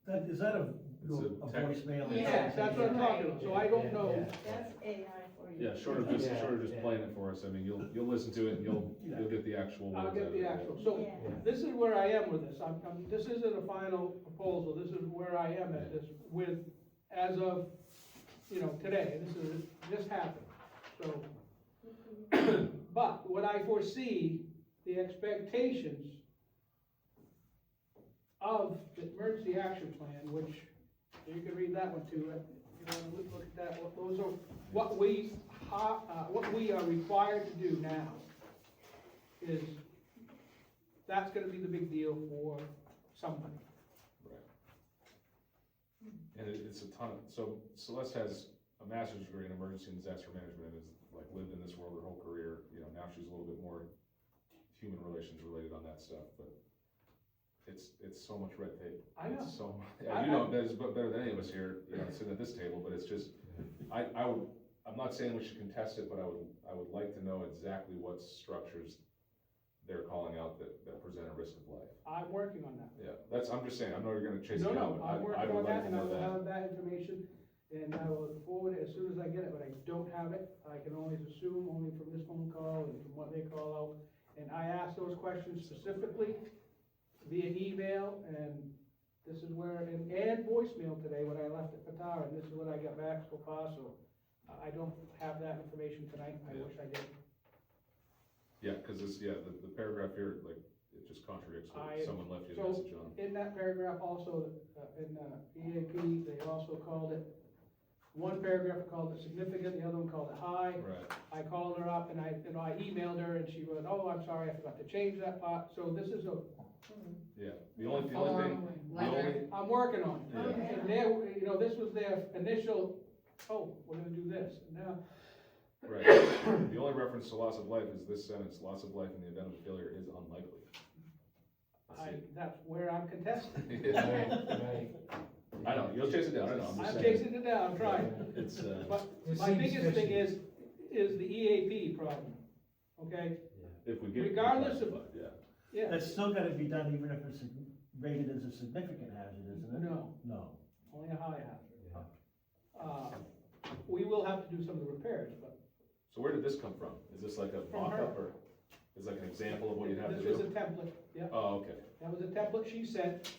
Is that a It's a text. voicemail? Yes, that's what I'm talking about, so I don't know. Yeah. That's AI for you. yeah, short of just Yeah. playing it for us, I mean, you'll listen to it and you'll get the actual words I'll out get of the it. actual, so, Yeah. this is where I am with this, this isn't a final proposal, this is where I am at this with, as of, you know, today, this happened, so. But what I foresee, the expectations of the emergency action plan, which, you can read that one too, you wanna look at that, those are what we are required to do now is, that's gonna be the big deal for somebody. Right. And it's a ton of, so Celeste has a master's degree in emergency and disaster management, and has like lived in this world her whole career, you know, now she's a little bit more human relations related on that stuff, but it's so much red tape. I know. It's so, yeah, you know, that's better than any of us here, you know, sitting at this table, but it's just, I'm not saying we should contest it, but I would like to know exactly what structures they're calling out that present a risk of life. I'm working on that. Yeah, I'm just saying, I know you're gonna chase No, it down, no, but I'm I working would on like that, to and I know will that. have that information, and I will forward it as soon as I get it, but I don't have it. I can always assume, only from this phone call and from what they call out. And I asked those questions specifically via email, and this is where, and voicemail today when I left at Qatar, and this is what I got back so far, so I don't have that information tonight, I wish I did. Yeah, cause it's, the paragraph here, like, it just contradicts what someone left you a so- message on. In that paragraph also, in EAP, they also called it, One paragraph called it significant, the other one called it high. Right. I called her up and I emailed her and she went, oh, I'm sorry, I forgot to change that part. So this is Yeah, the only thing, the only, I'm working on it. Yeah. And there, you know, this was their initial, oh, we're gonna do this, and now, right, the only reference to loss of life is this sentence, loss of life in the event of failure is unlikely. that's where I'm contesting. I know, you'll chase it down, I know, I'm just I'm saying. chasing it down, I'm trying. It's, But It my seems biggest thing fishy. is the EAP problem, okay? if we get. Regardless of- Yeah, Yeah, That's still gotta be done even if it's rated as a significant hazard, isn't it? no, No. only a high hazard. We will have to do some of the repairs, but so where did this come from? Is this like a From mock-up, her. or is like an example of what you'd have to this was a do? template, yeah. Oh, okay, That was a template she sent.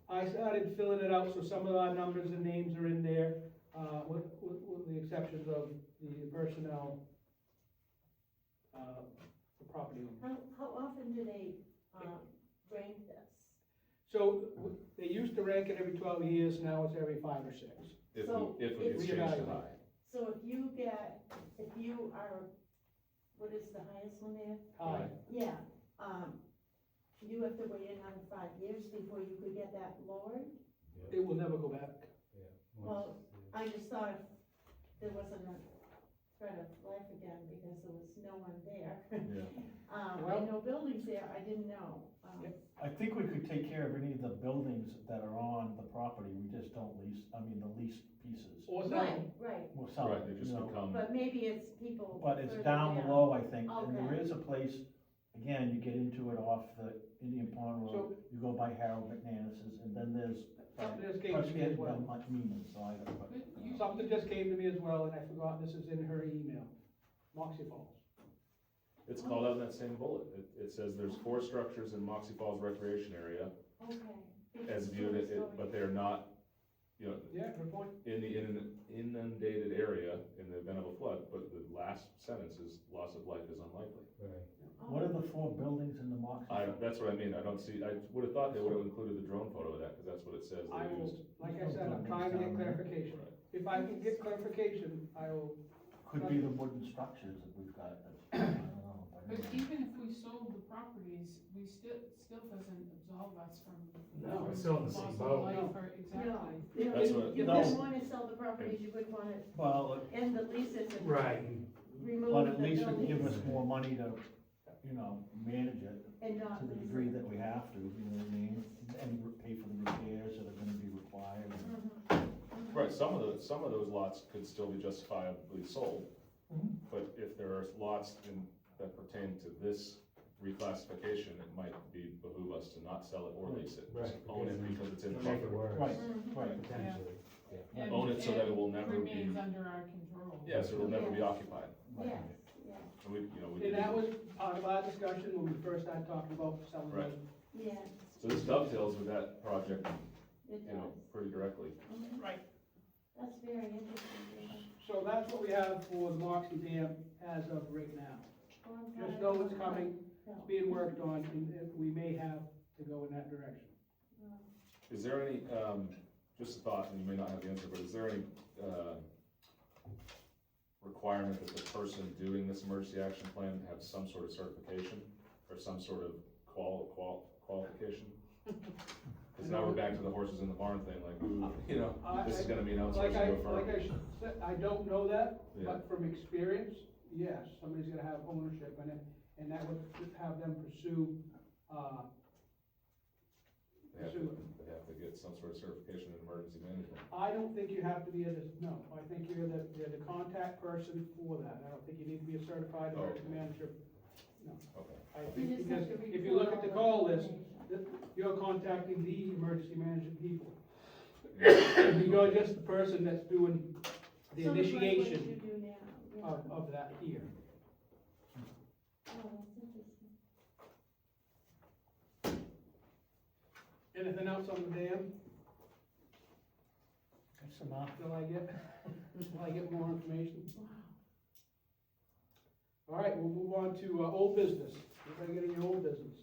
I started filling it out, so some of our numbers and names are in there, with the exceptions of the personnel, the property owner. How often do they, rank this? So, they used to rank it every 12 years, now it's every 5 or 6. if So, we, if it gets changed to reevaluate. high. So if you are, what is the highest one there? High. Yeah, you have to wait another 5 years before you could get that lowered? It will never go back. Well, I just thought if there wasn't a threat of life again because there was no one there. Yeah. Well- And no buildings there, I didn't know. I think we could take care of any of the buildings that are on the property, we just don't lease, the leased pieces. Or Right, something. right, We'll sell Right, it, they you just know. become, but maybe it's people. But it's further down below, I think, and there Okay. is a place, again, you get into it off the Indian Pond Road, So- you go by Harold McManus's, and then there's. Something just came to me as well. Meaning, so I, but, But you, Something just came to me as well, and I forgot, this is in her email. Moxie Falls. it's called out in that same bullet. It says there's 4 structures in Moxie Falls Recreation Area Okay. as viewed, but they're not, you know, Yeah, good point. in the inundated area in the event of a flood, but the last sentence is loss of life is unlikely. what are the 4 buildings in the Moxie? That's what I mean, I don't see, I would've thought they would've included the drone photo of that, cause that's what it says I they will, used. like I said, I'm trying to get clarification. If I can get clarification, I will, Could be the wooden structures that we've got, I don't know. but even if we sold the properties, we still doesn't absolve us from. No, we're still in the same loss of boat. life No. or- Exactly. No, That's what- you No. wouldn't wanna sell the properties, you would wanna Well, end the leases and Right, remove but the at least it buildings give us more money to, manage it and not to the lease degree it. that we have to, you know what I mean? And pay for the repairs that are gonna be required. Mhm. Right, some of those lots could still be justifiably sold, Mhm. but if there are lots that pertain to this reclassification, it might behoove us to not sell it or lease it. Just Right, own it because it's in the make it buffer. worse. Right, Mhm. right. Potentially, And- Own it so that it will and never be, Remains under our control. yeah, so it'll never be occupied. Right. Yes, yes, And we and could- that was part of our discussion when we first started talking about selling Right. them. yes, So this dovetails with that project, it you know, does. pretty directly. Mhm. Right. That's very interesting. yeah. So that's what we have for the Moxie Dam as of right now. Well, I'm Just glad know I it's know. coming, No. it's being worked on, and we may have to go in that direction. No. Is there any, just a thought, and you may not have the answer, but is there any, requirement that the person doing this emergency action plan have some sort of certification or some sort of qualification? Cause now we're back to the horses in the barn thing, like, ooh, you know, this is gonna be an Like outsourcing I, to a firm. like I said, I don't know that, Yeah. but from experience, yes, somebody's gonna have ownership in it, and that would have them pursue, They have to get some sort of certification in emergency management. I don't think you have to be no, I think you're the contact person for that, I don't think you need to be a certified emergency Okay. manager. Okay. I You think just because have to if you look at the record call all the list, information. you're contacting the emergency management people. You're just the person that's doing the So it's like what initiation you do now, yeah. of that here. Oh, that's interesting. Anything else on the dam, That's enough. till I get more information? All right, we'll move on to, old business. Anybody got any old business?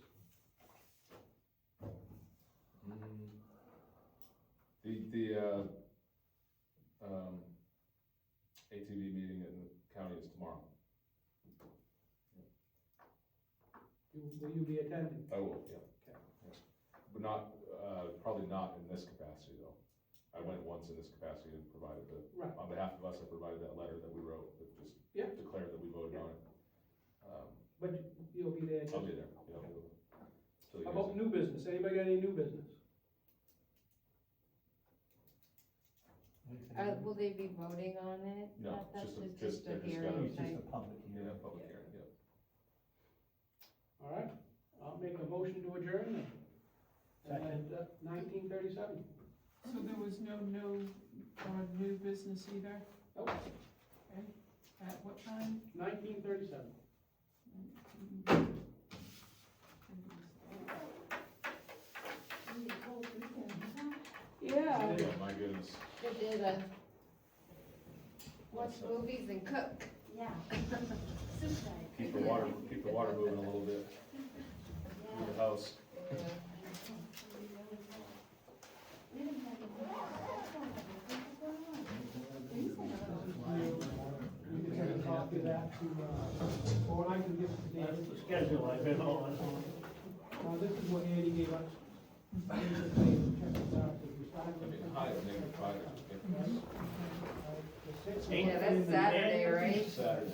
ATV meeting in the county is tomorrow. Will you be attending? I will, yeah. Okay. Yeah. But not, probably not in this capacity though. I went once in this capacity and provided Right. on behalf of us, I provided that letter that we wrote that just Yeah. declared that we voted on it. But you'll be there. I'll be there, yeah. So you How guys- about new business? Anybody got any new business? Will they be voting on it? No, That's just a a hearing It's just type. a public Yeah, hearing. public hearing, yeah. All right, I'll make a motion to adjourn then. Second. At 19:37. So there was no new business either? Nope, Okay, at what time? 19:37. Yeah, Yeah, my goodness. they did watch movies and cook. Yeah. Soup night. Keep the water moving a little bit through the house. We didn't have You can send a copy of that to, or I can give it to That's David. the schedule I've been on. This is what Andy gave us. Check this out. I mean, hi, maybe Friday. Yeah, that's Saturday, right? Saturday,